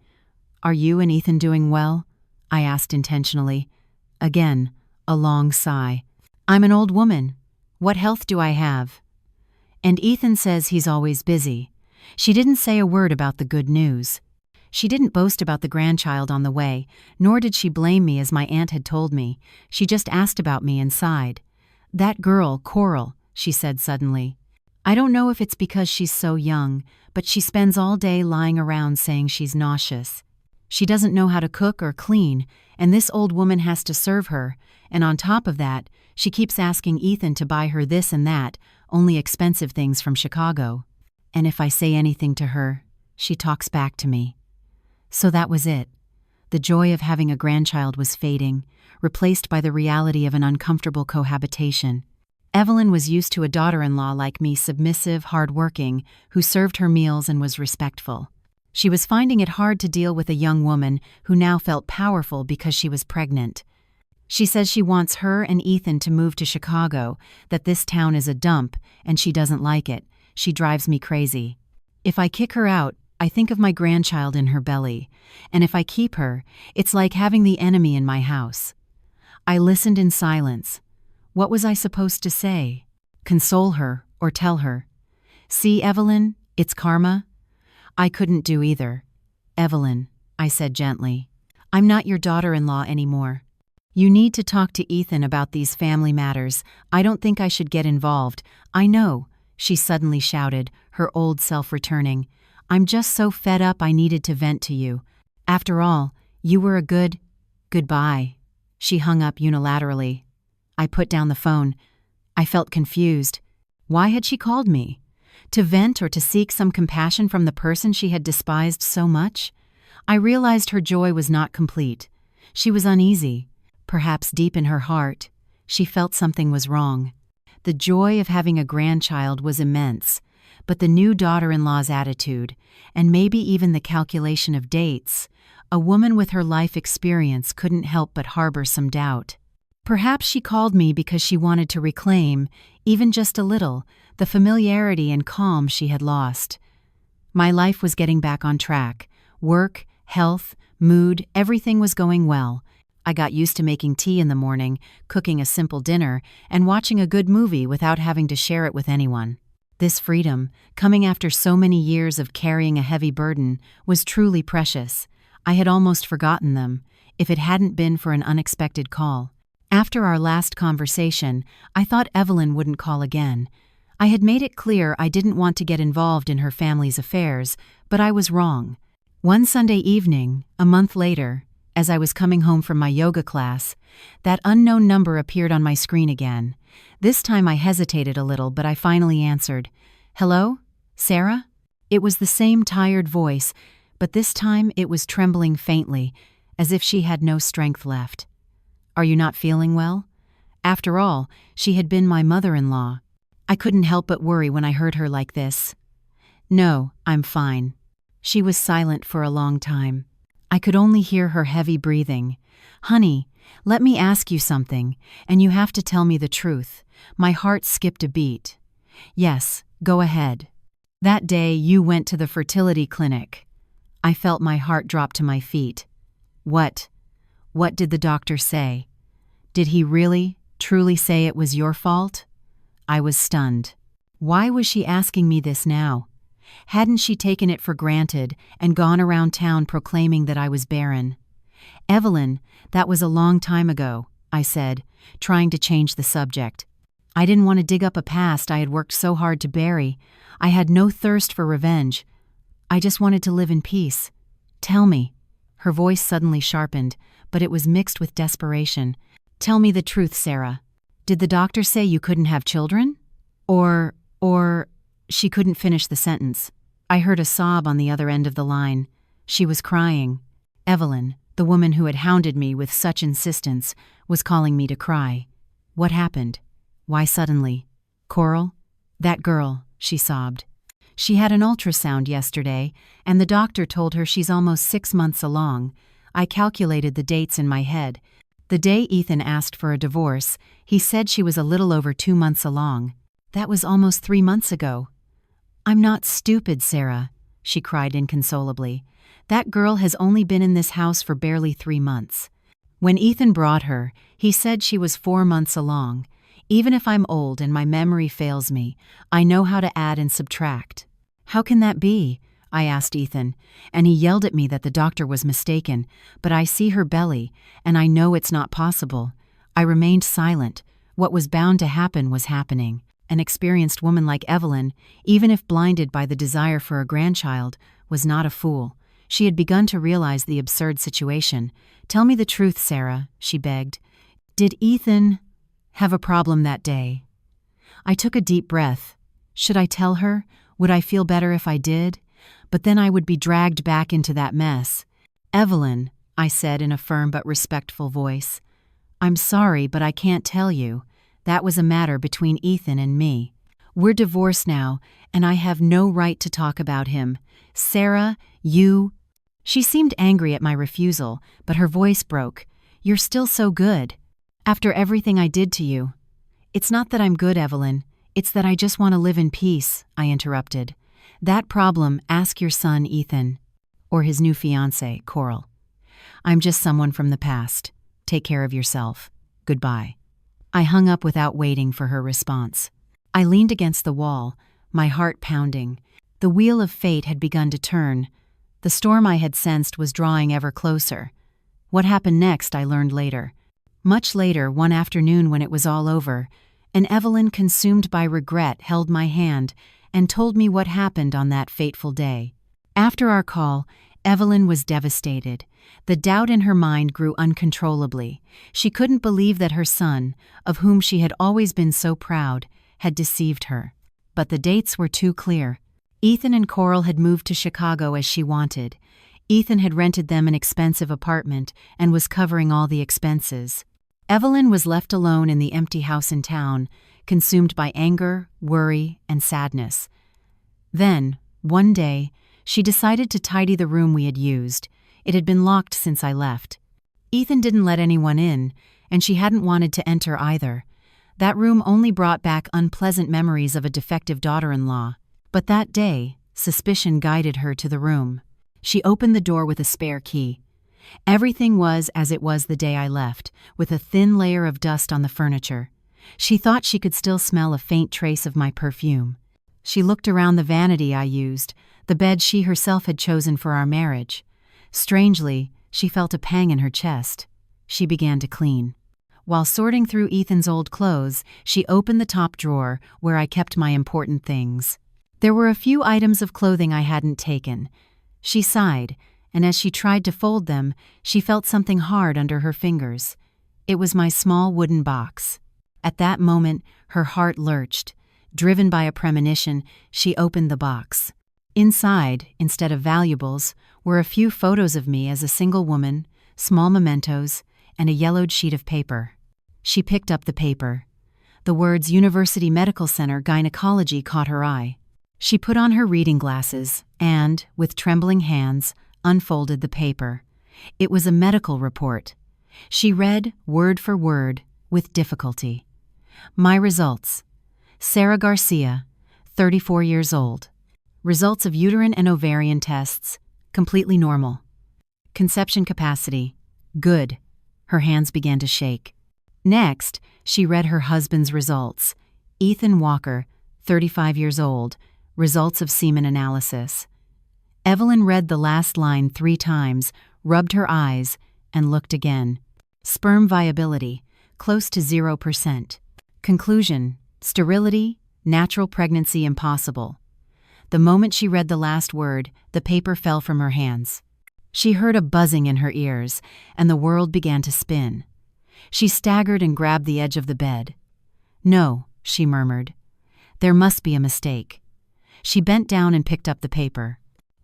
Are you and Ethan doing well?" I asked intentionally. Again, a long sigh. I'm an old woman. What health do I have? And Ethan says he's always busy. She didn't say a word about the good news. She didn't boast about the grandchild on the way, nor did she blame me as my aunt had told me. She just asked about me and sighed. That girl, Coral, she said suddenly. I don't know if it's because she's so young, but she spends all day lying around saying she's nauseous. She doesn't know how to cook or clean, and this old woman has to serve her, and on top of that, she keeps asking Ethan to buy her this and that, only expensive things from Chicago. And if I say anything to her, she talks back to me. So that was it. The joy of having a grandchild was fading, replaced by the reality of an uncomfortable cohabitation. Evelyn was used to a daughter-in-law like me, submissive, hard-working, who served her meals and was respectful. She was finding it hard to deal with a young woman who now felt powerful because she was pregnant. She says she wants her and Ethan to move to Chicago, that this town is a dump, and she doesn't like it. She drives me crazy. If I kick her out, I think of my grandchild in her belly, and if I keep her, it's like having the enemy in my house. I listened in silence. What was I supposed to say? Console her or tell her? See, Evelyn, it's karma? I couldn't do either. Evelyn, I said gently, I'm not your daughter-in-law anymore. You need to talk to Ethan about these family matters. I don't think I should get involved. I know, she suddenly shouted, her old self returning. I'm just so fed up I needed to vent to you. After all, you were a goodbye. She hung up unilaterally. I put down the phone. I felt confused. Why had she called me? To vent or to seek some compassion from the person she had despised so much? I realized her joy was not complete. She was uneasy. Perhaps deep in her heart, she felt something was wrong. The joy of having a grandchild was immense, but the new daughter-in-law's attitude, and maybe even the calculation of dates, a woman with her life experience couldn't help but harbor some doubt. Perhaps she called me because she wanted to reclaim, even just a little, the familiarity and calm she had lost. My life was getting back on track. Work, health, mood, everything was going well. I got used to making tea in the morning, cooking a simple dinner, and watching a good movie without having to share it with anyone. This freedom, coming after so many years of carrying a heavy burden, was truly precious. I had almost forgotten them, if it hadn't been for an unexpected call. After our last conversation, I thought Evelyn wouldn't call again. I had made it clear I didn't want to get involved in her family's affairs, but I was wrong. One Sunday evening, a month later, as I was coming home from my yoga class, that unknown number appeared on my screen again. This time I hesitated a little, but I finally answered. Hello? Sarah? It was the same tired voice, but this time it was trembling faintly, as if she had no strength left. Are you not feeling well? After all, she had been my mother-in-law. I couldn't help but worry when I heard her like this. No, I'm fine. She was silent for a long time. I could only hear her heavy breathing. Honey, let me ask you something, and you have to tell me the truth. My heart skipped a beat. Yes, go ahead. That day you went to the fertility clinic. I felt my heart drop to my feet. What did the doctor say? Did he really, truly say it was your fault? I was stunned. Why was she asking me this now? Hadn't she taken it for granted and gone around town proclaiming that I was barren? Evelyn, that was a long time ago, I said, trying to change the subject. I didn't want to dig up a past I had worked so hard to bury. I had no thirst for revenge. I just wanted to live in peace. Tell me. Her voice suddenly sharpened, but it was mixed with desperation. Tell me the truth, Sarah. Did the doctor say you couldn't have children? Or... She couldn't finish the sentence. I heard a sob on the other end of the line. She was crying. Evelyn, the woman who had hounded me with such insistence, was calling me to cry. What happened? Why suddenly? Coral? That girl, she sobbed. She had an ultrasound yesterday, and the doctor told her she's almost 6 months along. I calculated the dates in my head. The day Ethan asked for a divorce, he said she was a little over 2 months along. That was almost 3 months ago. I'm not stupid, Sarah, she cried inconsolably. That girl has only been in this house for barely 3 months. When Ethan brought her, he said she was 4 months along. Even if I'm old and my memory fails me, I know how to add and subtract. How can that be? I asked Ethan, and he yelled at me that the doctor was mistaken, but I see her belly, and I know it's not possible. I remained silent. What was bound to happen was happening. An experienced woman like Evelyn, even if blinded by the desire for a grandchild, was not a fool. She had begun to realize the absurd situation. "Tell me the truth, Sarah," she begged. "Did Ethan have a problem that day?" I took a deep breath. Should I tell her? Would I feel better if I did? But then I would be dragged back into that mess. "Evelyn," I said in a firm but respectful voice, "I'm sorry, but I can't tell you. That was a matter between Ethan and me. We're divorced now, and I have no right to talk about him. Sarah, you—" She seemed angry at my refusal, but her voice broke. "You're still so good. After everything I did to you." "It's not that I'm good, Evelyn. It's that I just want to live in peace," I interrupted. "That problem, ask your son, Ethan." Or his new fiancée, Coral. "I'm just someone from the past. Take care of yourself. Goodbye." I hung up without waiting for her response. I leaned against the wall, my heart pounding. The wheel of fate had begun to turn. The storm I had sensed was drawing ever closer. What happened next, I learned later. Much later, one afternoon when it was all over, and Evelyn, consumed by regret, held my hand and told me what happened on that fateful day. After our call, Evelyn was devastated. The doubt in her mind grew uncontrollably. She couldn't believe that her son, of whom she had always been so proud, had deceived her. But the dates were too clear. Ethan and Coral had moved to Chicago as she wanted. Ethan had rented them an expensive apartment and was covering all the expenses. Evelyn was left alone in the empty house in town, consumed by anger, worry, and sadness. Then, one day, she decided to tidy the room we had used. It had been locked since I left. Ethan didn't let anyone in, and she hadn't wanted to enter either. That room only brought back unpleasant memories of a defective daughter-in-law. But that day, suspicion guided her to the room. She opened the door with a spare key. Everything was as it was the day I left, with a thin layer of dust on the furniture. She thought she could still smell a faint trace of my perfume. She looked around the vanity I used, the bed she herself had chosen for our marriage. Strangely, she felt a pang in her chest. She began to clean. While sorting through Ethan's old clothes, she opened the top drawer where I kept my important things. There were a few items of clothing I hadn't taken. She sighed, and as she tried to fold them, she felt something hard under her fingers. It was my small wooden box. At that moment, her heart lurched. Driven by a premonition, she opened the box. Inside, instead of valuables, were a few photos of me as a single woman, small mementos, and a yellowed sheet of paper. She picked up the paper. The words University Medical Center Gynecology caught her eye. She put on her reading glasses and, with trembling hands, unfolded the paper. It was a medical report. She read, word for word, with difficulty. My results. Sarah Garcia, 34 years old. Results of uterine and ovarian tests, completely normal. Conception capacity, good. Her hands began to shake. Next, she read her husband's results. Ethan Walker, 35 years old. Results of semen analysis. Evelyn read the last line 3 times, rubbed her eyes, and looked again. Sperm viability, close to 0%. Conclusion, sterility, natural pregnancy impossible. The moment she read the last word, the paper fell from her hands. She heard a buzzing in her ears, and the world began to spin. She staggered and grabbed the edge of the bed. "No," she murmured. "There must be a mistake." She bent down and picked up the paper.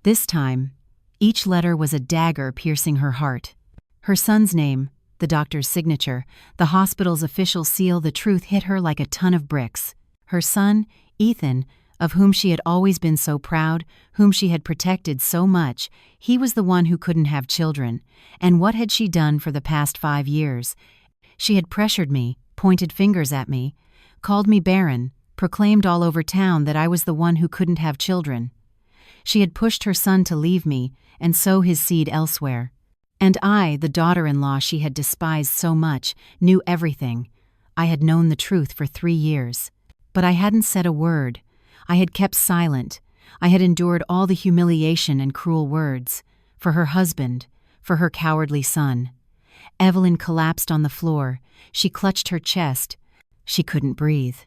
This time, each letter was a dagger piercing her heart. Her son's name, the doctor's signature, the hospital's official seal, the truth hit her like a ton of bricks. Her son, Ethan, of whom she had always been so proud, whom she had protected so much, he was the one who couldn't have children. And what had she done for the past 5 years? She had pressured me, pointed fingers at me, called me barren, proclaimed all over town that I was the one who couldn't have children. She had pushed her son to leave me and sow his seed elsewhere. And I, the daughter-in-law she had despised so much, knew everything. I had known the truth for 3 years. But I hadn't said a word. I had kept silent. I had endured all the humiliation and cruel words. For her husband, for her cowardly son. Evelyn collapsed on the floor. She clutched her chest. She couldn't breathe.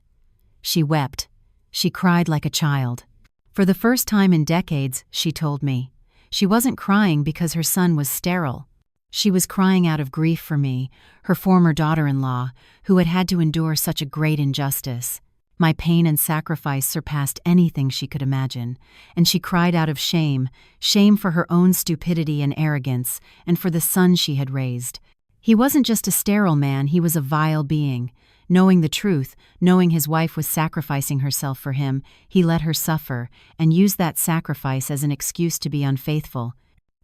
She wept. She cried like a child. For the first time in decades, she told me. She wasn't crying because her son was sterile. She was crying out of grief for me, her former daughter-in-law, who had had to endure such a great injustice. My pain and sacrifice surpassed anything she could imagine, and she cried out of shame, shame for her own stupidity and arrogance, and for the son she had raised. He wasn't just a sterile man, he was a vile being. Knowing the truth, knowing his wife was sacrificing herself for him, he let her suffer, and used that sacrifice as an excuse to be unfaithful.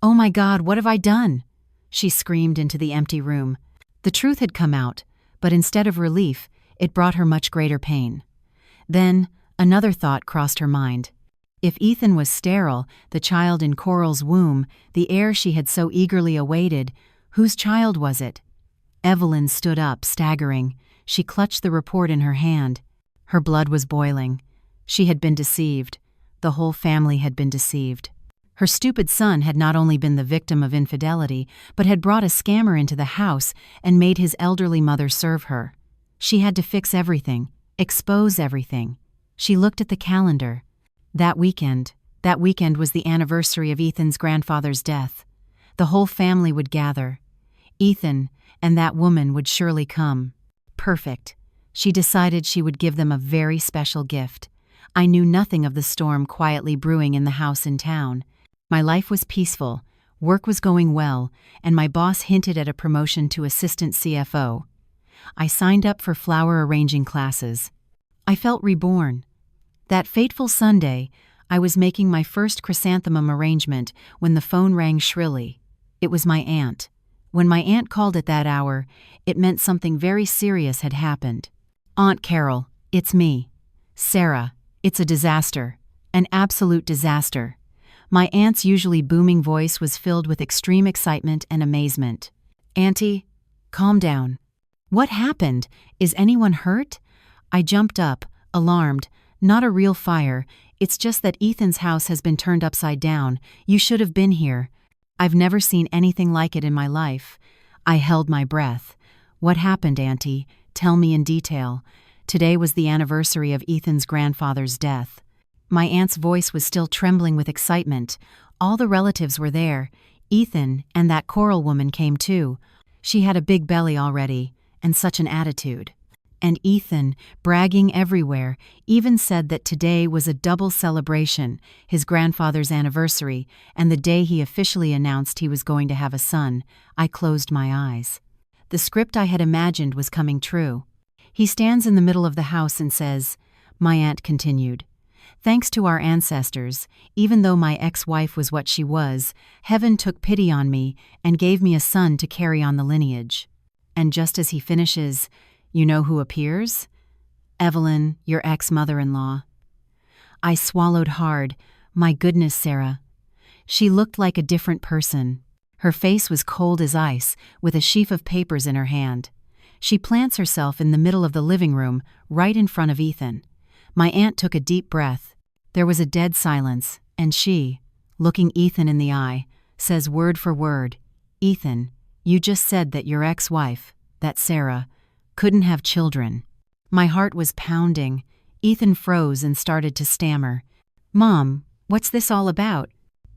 "Oh my God, what have I done?" she screamed into the empty room. The truth had come out, but instead of relief, it brought her much greater pain. Then, another thought crossed her mind. If Ethan was sterile, the child in Coral's womb, the heir she had so eagerly awaited, whose child was it? Evelyn stood up, staggering. She clutched the report in her hand. Her blood was boiling. She had been deceived. The whole family had been deceived. Her stupid son had not only been the victim of infidelity, but had brought a scammer into the house and made his elderly mother serve her. She had to fix everything. Expose everything. She looked at the calendar. That weekend was the anniversary of Ethan's grandfather's death. The whole family would gather. Ethan and that woman would surely come. Perfect. She decided she would give them a very special gift. I knew nothing of the storm quietly brewing in the house in town. My life was peaceful, work was going well, and my boss hinted at a promotion to assistant CFO. I signed up for flower arranging classes. I felt reborn. That fateful Sunday, I was making my first chrysanthemum arrangement when the phone rang shrilly. It was my aunt. When my aunt called at that hour, it meant something very serious had happened. "Aunt Carol, it's me. Sarah, it's a disaster. An absolute disaster." My aunt's usually booming voice was filled with extreme excitement and amazement. "Auntie, calm down. What happened? Is anyone hurt?" I jumped up, alarmed. "Not a real fire. It's just that Ethan's house has been turned upside down. You should have been here. I've never seen anything like it in my life." I held my breath. "What happened, Auntie? Tell me in detail." Today was the anniversary of Ethan's grandfather's death. My aunt's voice was still trembling with excitement. All the relatives were there. Ethan and that Coral woman came too. She had a big belly already, and such an attitude. And Ethan, bragging everywhere, even said that today was a double celebration, his grandfather's anniversary, and the day he officially announced he was going to have a son. I closed my eyes. The script I had imagined was coming true. He stands in the middle of the house and says, my aunt continued, "Thanks to our ancestors, even though my ex-wife was what she was, heaven took pity on me and gave me a son to carry on the lineage." And just as he finishes, you know who appears? Evelyn, your ex-mother-in-law. I swallowed hard. My goodness, Sarah. She looked like a different person. Her face was cold as ice, with a sheaf of papers in her hand. She plants herself in the middle of the living room, right in front of Ethan. My aunt took a deep breath. There was a dead silence, and she, looking Ethan in the eye, says word for word, "Ethan, you just said that your ex-wife, that Sarah, couldn't have children." My heart was pounding. Ethan froze and started to stammer. "Mom, what's this all about?"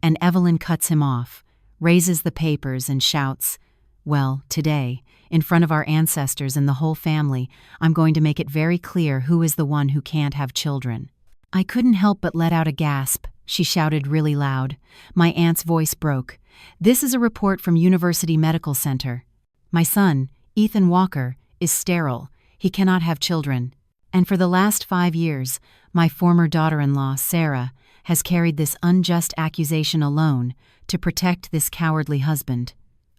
And Evelyn cuts him off, raises the papers and shouts, "Well, today, in front of our ancestors and the whole family, I'm going to make it very clear who is the one who can't have children." I couldn't help but let out a gasp. She shouted really loud. My aunt's voice broke. "This is a report from University Medical Center. My son, Ethan Walker, is sterile. He cannot have children. And for the last 5 years, my former daughter-in-law, Sarah, has carried this unjust accusation alone to protect this cowardly husband."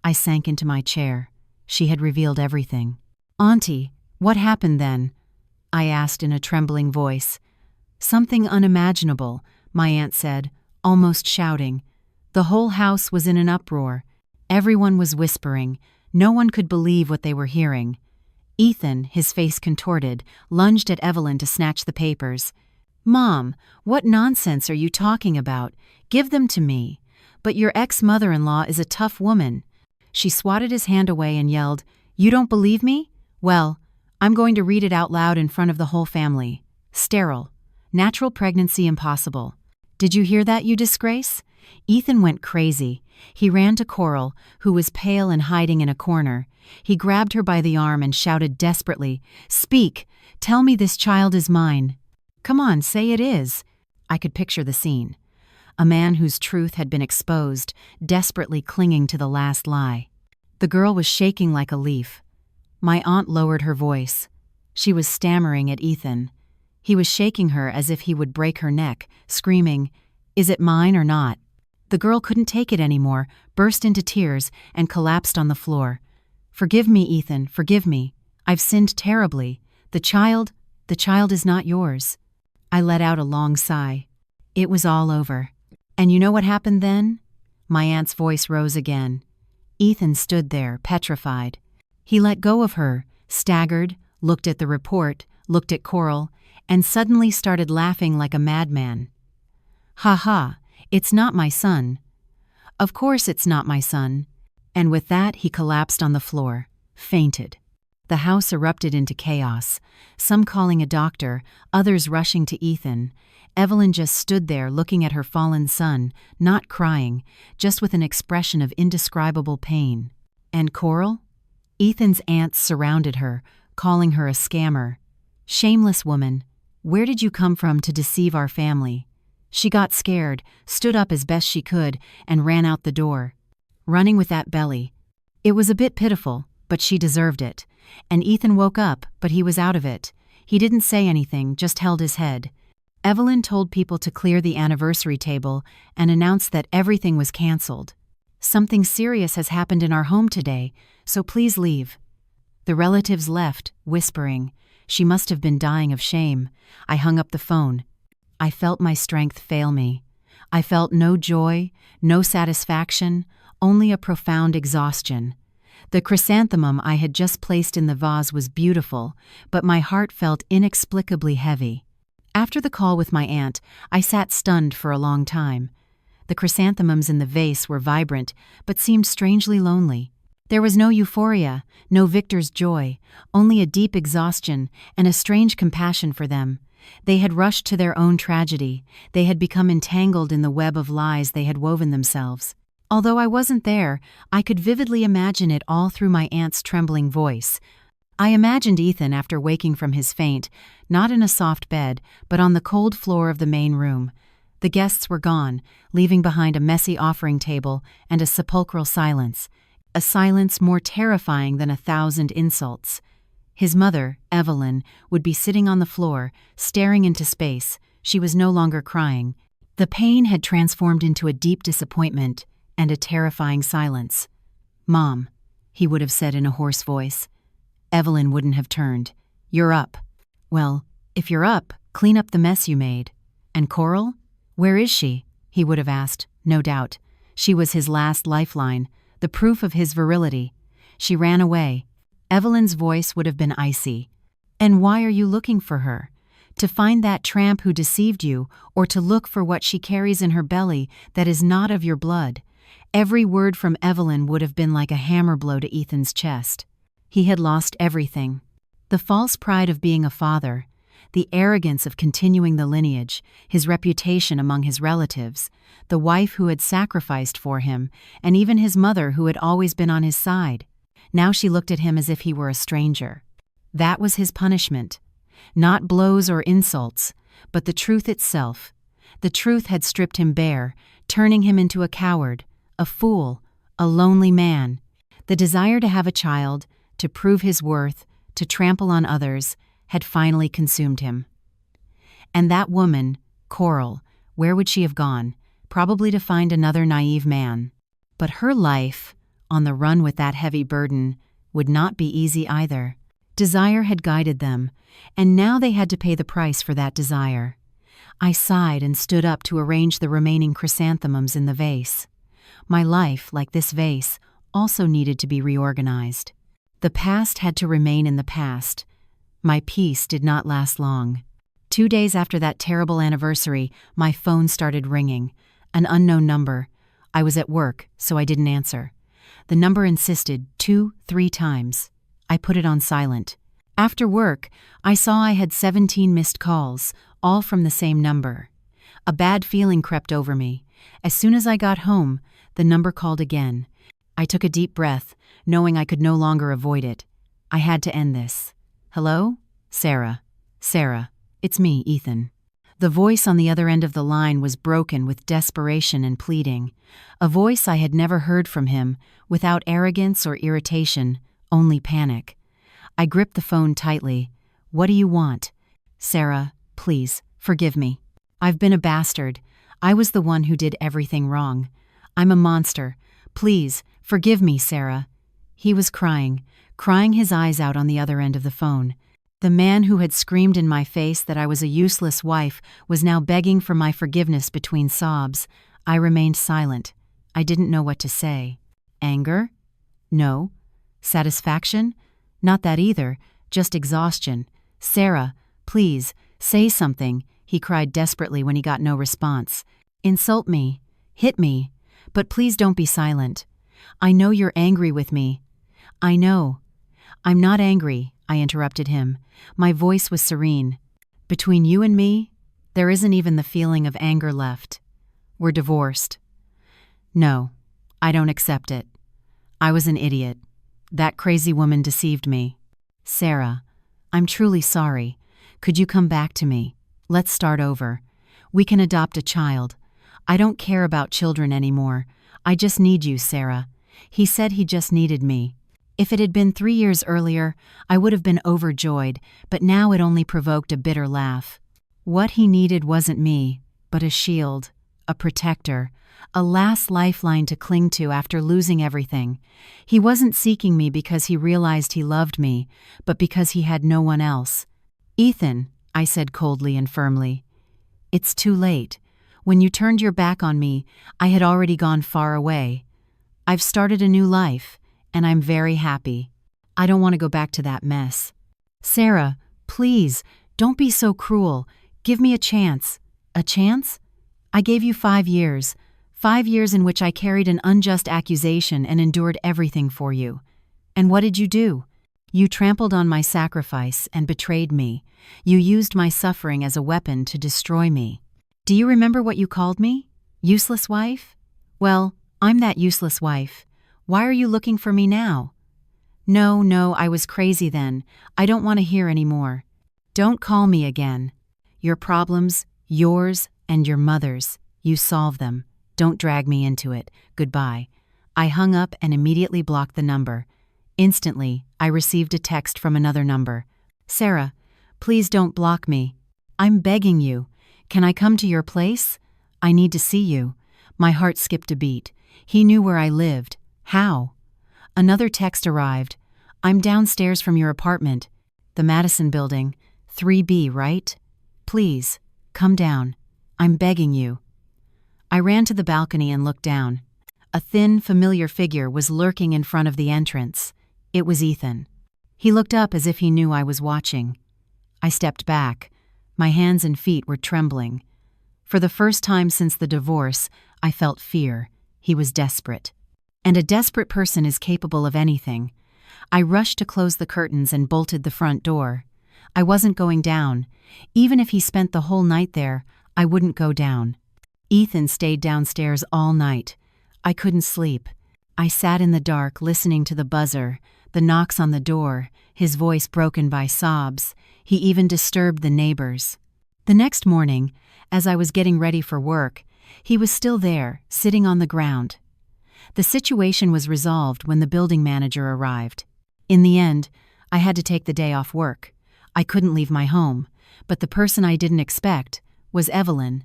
I sank into my chair. She had revealed everything. "Auntie, what happened then?" I asked in a trembling voice. "Something unimaginable," my aunt said, almost shouting. "The whole house was in an uproar. Everyone was whispering. No one could believe what they were hearing. Ethan, his face contorted, lunged at Evelyn to snatch the papers. "Mom, what nonsense are you talking about? Give them to me. But your ex-mother-in-law is a tough woman." She swatted his hand away and yelled, "You don't believe me? Well, I'm going to read it out loud in front of the whole family. Sterile. Natural pregnancy impossible. Did you hear that, you disgrace?" Ethan went crazy. He ran to Coral, who was pale and hiding in a corner. He grabbed her by the arm and shouted desperately, "Speak! Tell me this child is mine. Come on, say it is." I could picture the scene. A man whose truth had been exposed, desperately clinging to the last lie. The girl was shaking like a leaf. My aunt lowered her voice. She was stammering at Ethan. He was shaking her as if he would break her neck, screaming, "Is it mine or not?" The girl couldn't take it anymore, burst into tears, and collapsed on the floor. "Forgive me, Ethan, forgive me. I've sinned terribly. The child is not yours." I let out a long sigh. It was all over. And you know what happened then? My aunt's voice rose again. Ethan stood there, petrified. He let go of her, staggered, looked at the report, looked at Coral, and suddenly started laughing like a madman. "Ha ha, it's not my son. Of course it's not my son." And with that he collapsed on the floor, fainted. The house erupted into chaos, some calling a doctor, others rushing to Ethan. Evelyn just stood there looking at her fallen son, not crying, just with an expression of indescribable pain. And Coral? Ethan's aunts surrounded her, calling her a scammer. "Shameless woman, where did you come from to deceive our family?" She got scared, stood up as best she could, and ran out the door. Running with that belly. It was a bit pitiful, but she deserved it. And Ethan woke up, but he was out of it. He didn't say anything, just held his head. Evelyn told people to clear the anniversary table and announced that everything was canceled. "Something serious has happened in our home today, so please leave." The relatives left, whispering. She must have been dying of shame. I hung up the phone. I felt my strength fail me. I felt no joy, no satisfaction, only a profound exhaustion. The chrysanthemum I had just placed in the vase was beautiful, but my heart felt inexplicably heavy. After the call with my aunt, I sat stunned for a long time. The chrysanthemums in the vase were vibrant, but seemed strangely lonely. There was no euphoria, no victor's joy, only a deep exhaustion and a strange compassion for them. They had rushed to their own tragedy. They had become entangled in the web of lies they had woven themselves. Although I wasn't there, I could vividly imagine it all through my aunt's trembling voice. I imagined Ethan after waking from his faint, not in a soft bed, but on the cold floor of the main room. The guests were gone, leaving behind a messy offering table and a sepulchral silence, a silence more terrifying than 1,000 insults. His mother, Evelyn, would be sitting on the floor, staring into space. She was no longer crying. The pain had transformed into a deep disappointment and a terrifying silence. "Mom," he would have said in a hoarse voice. Evelyn wouldn't have turned. "You're up." "Well, if you're up, clean up the mess you made." "And Coral? Where is she?" he would have asked, no doubt. She was his last lifeline, the proof of his virility. "She ran away." Evelyn's voice would have been icy. "And why are you looking for her? To find that tramp who deceived you, or to look for what she carries in her belly that is not of your blood?" Every word from Evelyn would have been like a hammer blow to Ethan's chest. He had lost everything. The false pride of being a father, the arrogance of continuing the lineage, his reputation among his relatives, the wife who had sacrificed for him, and even his mother who had always been on his side. Now she looked at him as if he were a stranger. That was his punishment. Not blows or insults, but the truth itself. The truth had stripped him bare, turning him into a coward, a fool, a lonely man. The desire to have a child, to prove his worth, to trample on others, had finally consumed him. And that woman, Coral, where would she have gone? Probably to find another naive man. But her life, on the run with that heavy burden, would not be easy either. Desire had guided them, and now they had to pay the price for that desire. I sighed and stood up to arrange the remaining chrysanthemums in the vase. My life, like this vase, also needed to be reorganized. The past had to remain in the past. My peace did not last long. 2 days after that terrible anniversary, my phone started ringing. An unknown number. I was at work, so I didn't answer. The number insisted 2-3 times. I put it on silent. After work, I saw I had 17 missed calls, all from the same number. A bad feeling crept over me. As soon as I got home, the number called again. I took a deep breath, knowing I could no longer avoid it. I had to end this. Hello? Sarah. Sarah, it's me, Ethan. The voice on the other end of the line was broken with desperation and pleading. A voice I had never heard from him, without arrogance or irritation, only panic. I gripped the phone tightly. What do you want? Sarah, please, forgive me. I've been a bastard. I was the one who did everything wrong. I'm a monster. Please, forgive me, Sarah. He was crying his eyes out on the other end of the phone. The man who had screamed in my face that I was a useless wife was now begging for my forgiveness between sobs. I remained silent. I didn't know what to say. Anger? No. Satisfaction? Not that either, just exhaustion. Sarah, please, say something, he cried desperately when he got no response. Insult me. Hit me. But please don't be silent. I know you're angry with me. I know. I'm not angry, I interrupted him. My voice was serene. Between you and me, there isn't even the feeling of anger left. We're divorced. No, I don't accept it. I was an idiot. That crazy woman deceived me. Sarah, I'm truly sorry. Could you come back to me? Let's start over. We can adopt a child. I don't care about children anymore. I just need you, Sarah. He said he just needed me. If it had been 3 years earlier, I would have been overjoyed, but now it only provoked a bitter laugh. What he needed wasn't me, but a shield, a protector, a last lifeline to cling to after losing everything. He wasn't seeking me because he realized he loved me, but because he had no one else. Ethan, I said coldly and firmly, it's too late. When you turned your back on me, I had already gone far away. I've started a new life, and I'm very happy. I don't want to go back to that mess. Sarah, please, don't be so cruel. Give me a chance. A chance? I gave you 5 years. 5 years in which I carried an unjust accusation and endured everything for you. And what did you do? You trampled on my sacrifice and betrayed me. You used my suffering as a weapon to destroy me. Do you remember what you called me? Useless wife? Well, I'm that useless wife. Why are you looking for me now? No, I was crazy then. I don't want to hear any more. Don't call me again. Your problems, yours and your mother's, you solve them. Don't drag me into it. Goodbye. I hung up and immediately blocked the number. Instantly, I received a text from another number. Sarah, please don't block me. I'm begging you. Can I come to your place? I need to see you. My heart skipped a beat. He knew where I lived. How? Another text arrived. I'm downstairs from your apartment. The Madison Building. 3B, right? Please, come down. I'm begging you. I ran to the balcony and looked down. A thin, familiar figure was lurking in front of the entrance. It was Ethan. He looked up as if he knew I was watching. I stepped back. My hands and feet were trembling. For the first time since the divorce, I felt fear. He was desperate. And a desperate person is capable of anything. I rushed to close the curtains and bolted the front door. I wasn't going down. Even if he spent the whole night there, I wouldn't go down. Ethan stayed downstairs all night. I couldn't sleep. I sat in the dark listening to the buzzer, the knocks on the door, his voice broken by sobs. He even disturbed the neighbors. The next morning, as I was getting ready for work, he was still there, sitting on the ground. The situation was resolved when the building manager arrived. In the end, I had to take the day off work. I couldn't leave my home, but the person I didn't expect was Evelyn.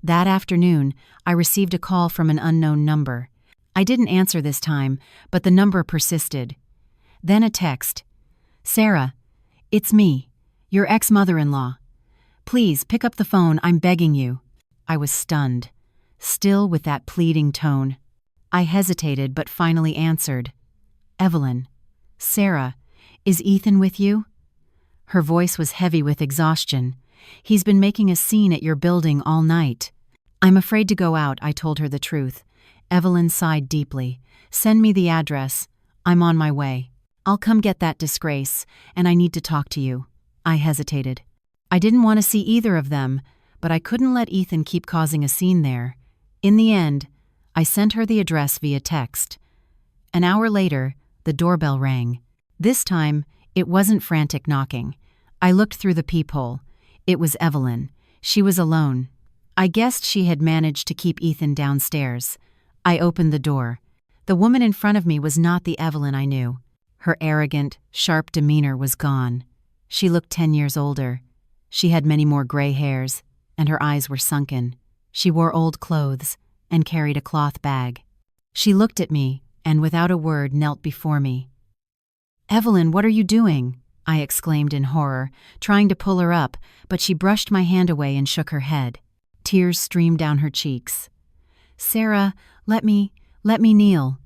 That afternoon, I received a call from an unknown number. I didn't answer this time, but the number persisted. Then a text. Sarah, it's me, your ex-mother-in-law. Please pick up the phone, I'm begging you. I was stunned, still with that pleading tone. I hesitated but finally answered. Evelyn. Sarah, is Ethan with you? Her voice was heavy with exhaustion. He's been making a scene at your building all night. I'm afraid to go out, I told her the truth. Evelyn sighed deeply. Send me the address. I'm on my way. I'll come get that disgrace, and I need to talk to you. I hesitated. I didn't want to see either of them, but I couldn't let Ethan keep causing a scene there. In the end, I sent her the address via text. An hour later, the doorbell rang. This time, it wasn't frantic knocking. I looked through the peephole. It was Evelyn. She was alone. I guessed she had managed to keep Ethan downstairs. I opened the door. The woman in front of me was not the Evelyn I knew. Her arrogant, sharp demeanor was gone. She looked 10 years older. She had many more gray hairs, and her eyes were sunken. She wore old clothes and carried a cloth bag. She looked at me and without a word knelt before me. Evelyn, what are you doing? I exclaimed in horror, trying to pull her up, but she brushed my hand away and shook her head. Tears streamed down her cheeks. Sarah, let me kneel.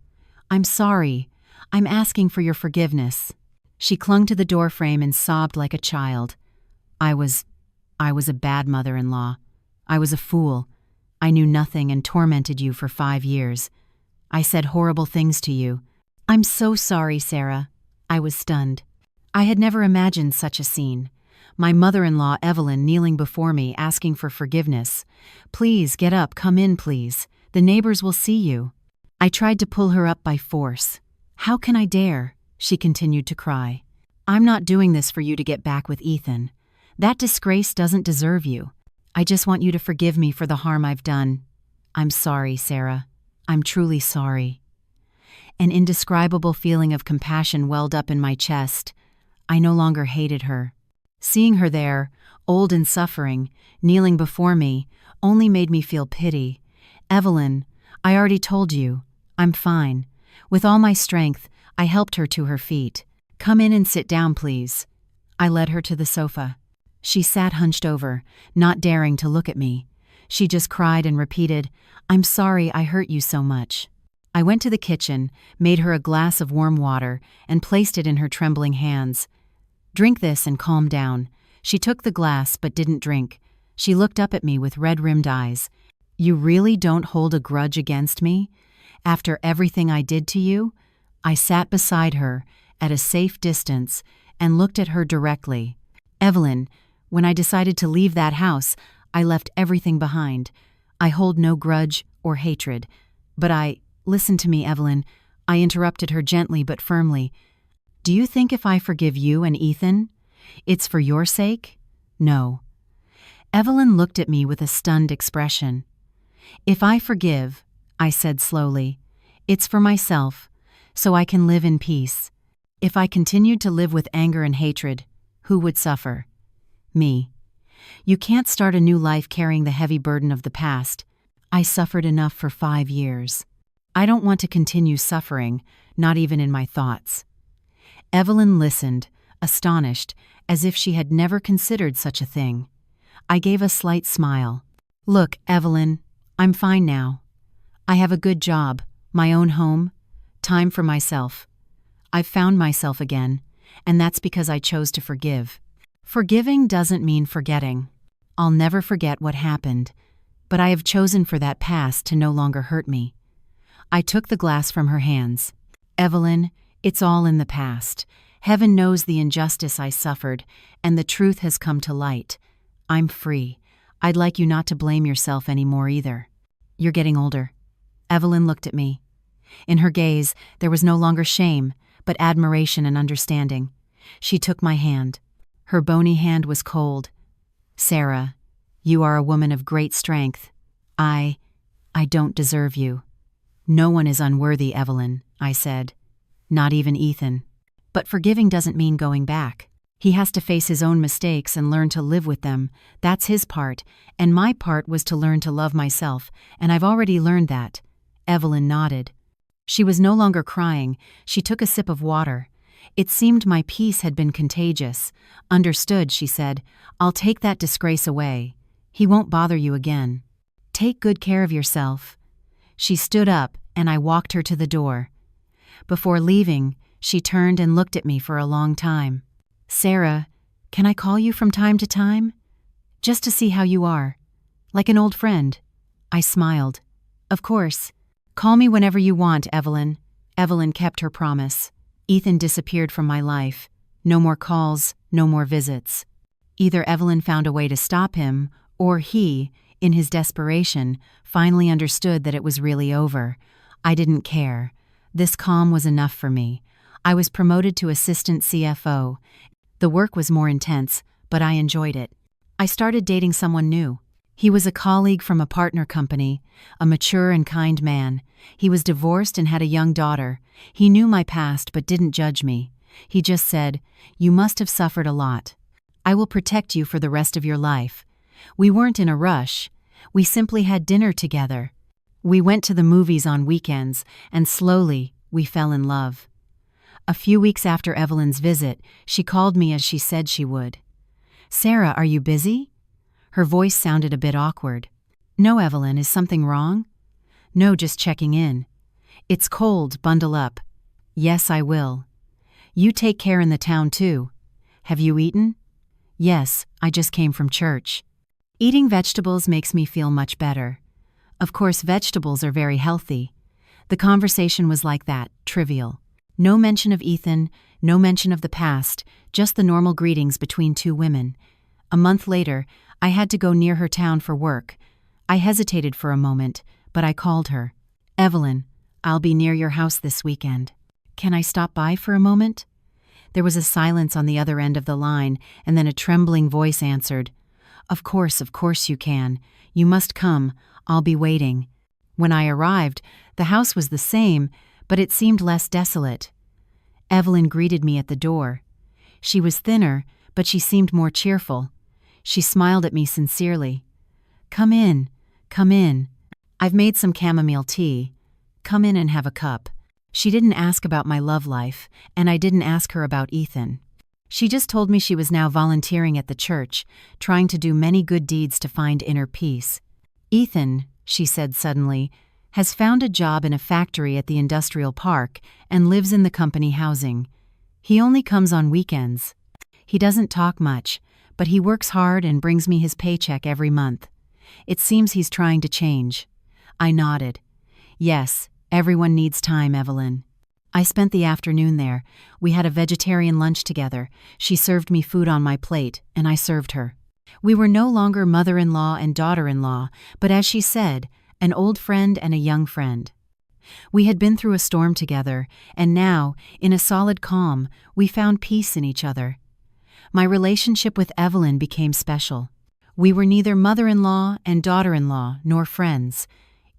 I'm sorry. I'm asking for your forgiveness. She clung to the doorframe and sobbed like a child. I was a bad mother-in-law. I was a fool. I knew nothing and tormented you for 5 years. I said horrible things to you. I'm so sorry, Sarah. I was stunned. I had never imagined such a scene. My mother-in-law, Evelyn, kneeling before me, asking for forgiveness. Please, get up, come in, please. The neighbors will see you. I tried to pull her up by force. How can I dare? She continued to cry. I'm not doing this for you to get back with Ethan. That disgrace doesn't deserve you. I just want you to forgive me for the harm I've done. I'm sorry, Sarah. I'm truly sorry. An indescribable feeling of compassion welled up in my chest. I no longer hated her. Seeing her there, old and suffering, kneeling before me, only made me feel pity. Evelyn, I already told you. I'm fine. With all my strength, I helped her to her feet. Come in and sit down, please. I led her to the sofa. She sat hunched over, not daring to look at me. She just cried and repeated, I'm sorry I hurt you so much. I went to the kitchen, made her a glass of warm water, and placed it in her trembling hands. Drink this and calm down. She took the glass but didn't drink. She looked up at me with red-rimmed eyes. You really don't hold a grudge against me? After everything I did to you? I sat beside her, at a safe distance, and looked at her directly. Evelyn, when I decided to leave that house, I left everything behind. I hold no grudge or hatred. But listen to me, Evelyn. I interrupted her gently but firmly. Do you think if I forgive you and Ethan, it's for your sake? No. Evelyn looked at me with a stunned expression. If I forgive, I said slowly, it's for myself, so I can live in peace. If I continued to live with anger and hatred, who would suffer? Me. You can't start a new life carrying the heavy burden of the past. I suffered enough for 5 years. I don't want to continue suffering, not even in my thoughts. Evelyn listened, astonished, as if she had never considered such a thing. I gave a slight smile. Look, Evelyn, I'm fine now. I have a good job, my own home, time for myself. I've found myself again, and that's because I chose to forgive. Forgiving doesn't mean forgetting. I'll never forget what happened, but I have chosen for that past to no longer hurt me. I took the glass from her hands. Evelyn, it's all in the past. Heaven knows the injustice I suffered, and the truth has come to light. I'm free. I'd like you not to blame yourself anymore either. You're getting older. Evelyn looked at me. In her gaze, there was no longer shame, but admiration and understanding. She took my hand. Her bony hand was cold. Sarah, you are a woman of great strength. I don't deserve you. No one is unworthy, Evelyn, I said. Not even Ethan. But forgiving doesn't mean going back. He has to face his own mistakes and learn to live with them. That's his part, and my part was to learn to love myself, and I've already learned that. Evelyn nodded. She was no longer crying. She took a sip of water. It seemed my peace had been contagious. Understood, she said. I'll take that disgrace away. He won't bother you again. Take good care of yourself. She stood up and I walked her to the door. Before leaving, she turned and looked at me for a long time. "Sarah, can I call you from time to time? Just to see how you are. Like an old friend." I smiled. "Of course. Call me whenever you want, Evelyn." Evelyn kept her promise. Ethan disappeared from my life. No more calls, no more visits. Either Evelyn found a way to stop him, or he, in his desperation, finally understood that it was really over. I didn't care. This calm was enough for me. I was promoted to assistant CFO. The work was more intense, but I enjoyed it. I started dating someone new. He was a colleague from a partner company, a mature and kind man. He was divorced and had a young daughter. He knew my past but didn't judge me. He just said, "You must have suffered a lot. I will protect you for the rest of your life." We weren't in a rush. We simply had dinner together. We went to the movies on weekends, and slowly, we fell in love. A few weeks after Evelyn's visit, she called me as she said she would. "Sarah, are you busy?" Her voice sounded a bit awkward. "No, Evelyn, is something wrong?" "No, just checking in." "It's cold, bundle up." "Yes, I will." "You take care in the town, too." "Have you eaten?" "Yes, I just came from church." Eating vegetables makes me feel much better. Of course, vegetables are very healthy. The conversation was like that, trivial. No mention of Ethan, no mention of the past, just the normal greetings between two women. A month later, I had to go near her town for work. I hesitated for a moment, but I called her. "Evelyn, I'll be near your house this weekend. Can I stop by for a moment?" There was a silence on the other end of the line, and then a trembling voice answered, of course you can. You must come. I'll be waiting." When I arrived, the house was the same, but it seemed less desolate. Evelyn greeted me at the door. She was thinner, but she seemed more cheerful. She smiled at me sincerely. Come in. I've made some chamomile tea. Come in and have a cup." She didn't ask about my love life, and I didn't ask her about Ethan. She just told me she was now volunteering at the church, trying to do many good deeds to find inner peace. "Ethan," she said suddenly, "has found a job in a factory at the industrial park and lives in the company housing. He only comes on weekends. He doesn't talk much, but he works hard and brings me his paycheck every month. It seems he's trying to change." I nodded. "Yes, everyone needs time, Evelyn." I spent the afternoon there. We had a vegetarian lunch together. She served me food on my plate, and I served her. We were no longer mother-in-law and daughter-in-law, but as she said, an old friend and a young friend. We had been through a storm together, and now, in a solid calm, we found peace in each other. My relationship with Evelyn became special. We were neither mother-in-law and daughter-in-law nor friends.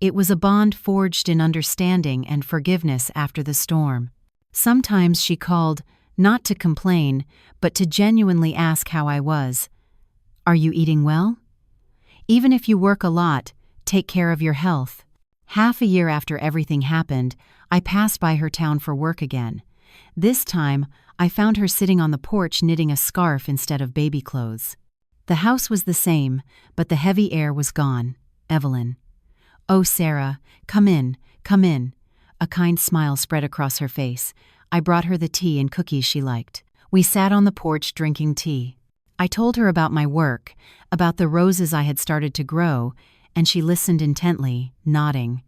It was a bond forged in understanding and forgiveness after the storm. Sometimes she called, not to complain, but to genuinely ask how I was. "Are you eating well? Even if you work a lot, take care of your health." Half a year after everything happened, I passed by her town for work again. This time, I found her sitting on the porch knitting a scarf instead of baby clothes. The house was the same, but the heavy air was gone. Evelyn. "Oh, Sarah, come in. A kind smile spread across her face. I brought her the tea and cookies she liked. We sat on the porch drinking tea. I told her about my work, about the roses I had started to grow, and she listened intently, nodding.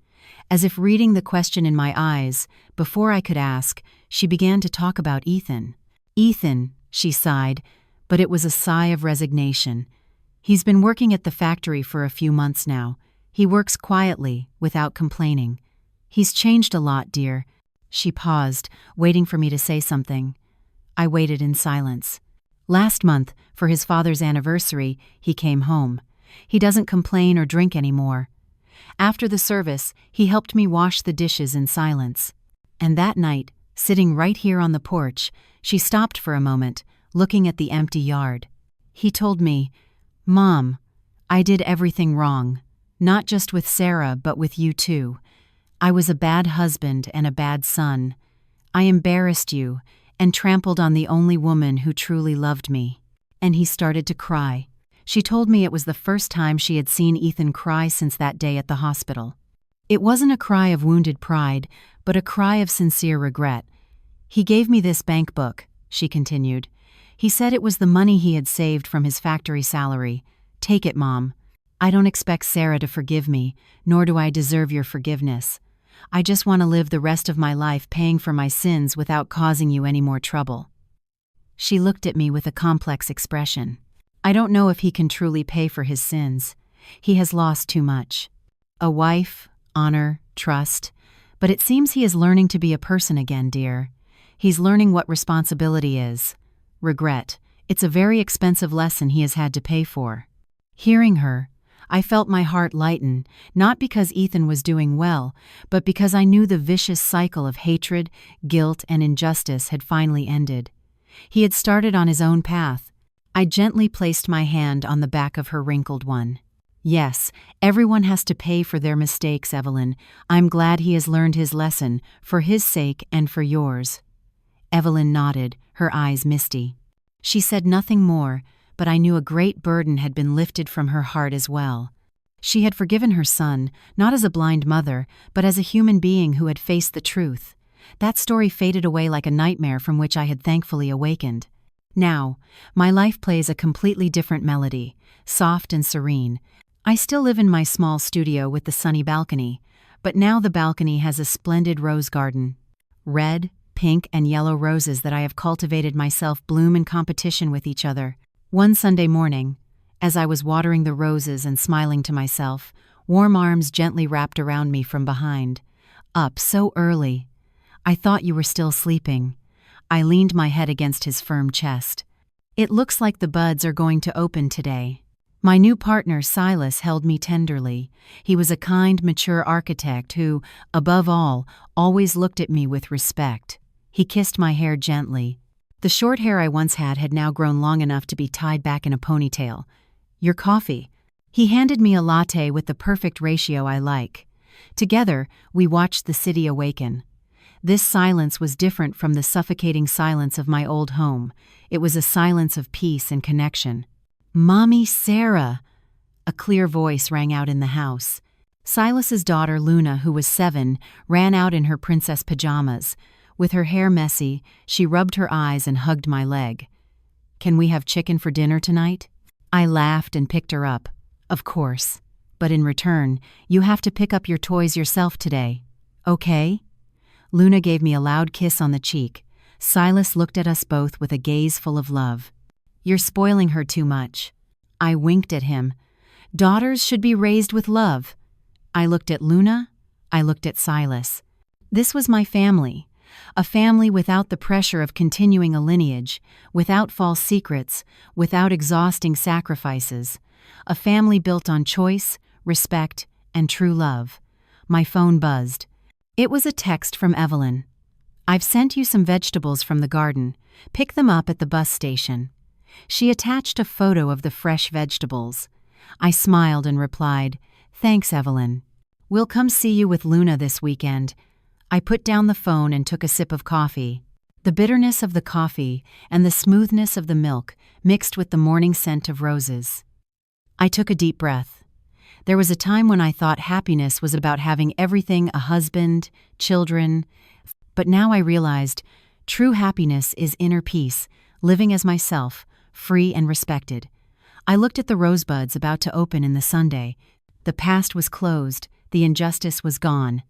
As if reading the question in my eyes, before I could ask, she began to talk about Ethan. "Ethan," she sighed, but it was a sigh of resignation. "He's been working at the factory for a few months now. He works quietly, without complaining. He's changed a lot, dear." She paused, waiting for me to say something. I waited in silence. "Last month, for his father's anniversary, he came home. He doesn't complain or drink anymore. After the service, he helped me wash the dishes in silence. And that night, sitting right here on the porch, she stopped for a moment, looking at the empty yard. He told me, 'Mom, I did everything wrong. Not just with Sarah, but with you too. I was a bad husband and a bad son. I embarrassed you and trampled on the only woman who truly loved me.' And he started to cry. She told me it was the first time she had seen Ethan cry since that day at the hospital. It wasn't a cry of wounded pride, but a cry of sincere regret. "He gave me this bank book," she continued. "He said it was the money he had saved from his factory salary. Take it, Mom. I don't expect Sarah to forgive me, nor do I deserve your forgiveness. I just want to live the rest of my life paying for my sins without causing you any more trouble." She looked at me with a complex expression. "I don't know if he can truly pay for his sins. He has lost too much. A wife, honor, trust. But it seems he is learning to be a person again, dear. He's learning what responsibility is. Regret. It's a very expensive lesson he has had to pay for." Hearing her, I felt my heart lighten, not because Ethan was doing well, but because I knew the vicious cycle of hatred, guilt, and injustice had finally ended. He had started on his own path. I gently placed my hand on the back of her wrinkled one. "Yes, everyone has to pay for their mistakes, Evelyn. I'm glad he has learned his lesson, for his sake and for yours." Evelyn nodded, her eyes misty. She said nothing more, but I knew a great burden had been lifted from her heart as well. She had forgiven her son, not as a blind mother, but as a human being who had faced the truth. That story faded away like a nightmare from which I had thankfully awakened. Now, my life plays a completely different melody, soft and serene. I still live in my small studio with the sunny balcony, but now the balcony has a splendid rose garden. Red, pink, and yellow roses that I have cultivated myself bloom in competition with each other. One Sunday morning, as I was watering the roses and smiling to myself, warm arms gently wrapped around me from behind. "Up so early. I thought you were still sleeping." I leaned my head against his firm chest. "It looks like the buds are going to open today." My new partner, Silas, held me tenderly. He was a kind, mature architect who, above all, always looked at me with respect. He kissed my hair gently. The short hair I once had now grown long enough to be tied back in a ponytail. "Your coffee." He handed me a latte with the perfect ratio I like. Together, we watched the city awaken. This silence was different from the suffocating silence of my old home. It was a silence of peace and connection. "Mommy Sarah!" A clear voice rang out in the house. Silas's daughter, Luna, who was 7, ran out in her princess pajamas. With her hair messy, she rubbed her eyes and hugged my leg. "Can we have chicken for dinner tonight?" I laughed and picked her up. "Of course. But in return, you have to pick up your toys yourself today. Okay?" Luna gave me a loud kiss on the cheek. Silas looked at us both with a gaze full of love. "You're spoiling her too much." I winked at him. "Daughters should be raised with love." I looked at Luna. I looked at Silas. This was my family. A family without the pressure of continuing a lineage, without false secrets, without exhausting sacrifices. A family built on choice, respect, and true love. My phone buzzed. It was a text from Evelyn. "I've sent you some vegetables from the garden. Pick them up at the bus station." She attached a photo of the fresh vegetables. I smiled and replied, "Thanks, Evelyn. We'll come see you with Luna this weekend." I put down the phone and took a sip of coffee. The bitterness of the coffee and the smoothness of the milk mixed with the morning scent of roses. I took a deep breath. There was a time when I thought happiness was about having everything: a husband, children. But now I realized true happiness is inner peace, living as myself, free and respected. I looked at the rosebuds about to open in the Sunday. The past was closed, the injustice was gone.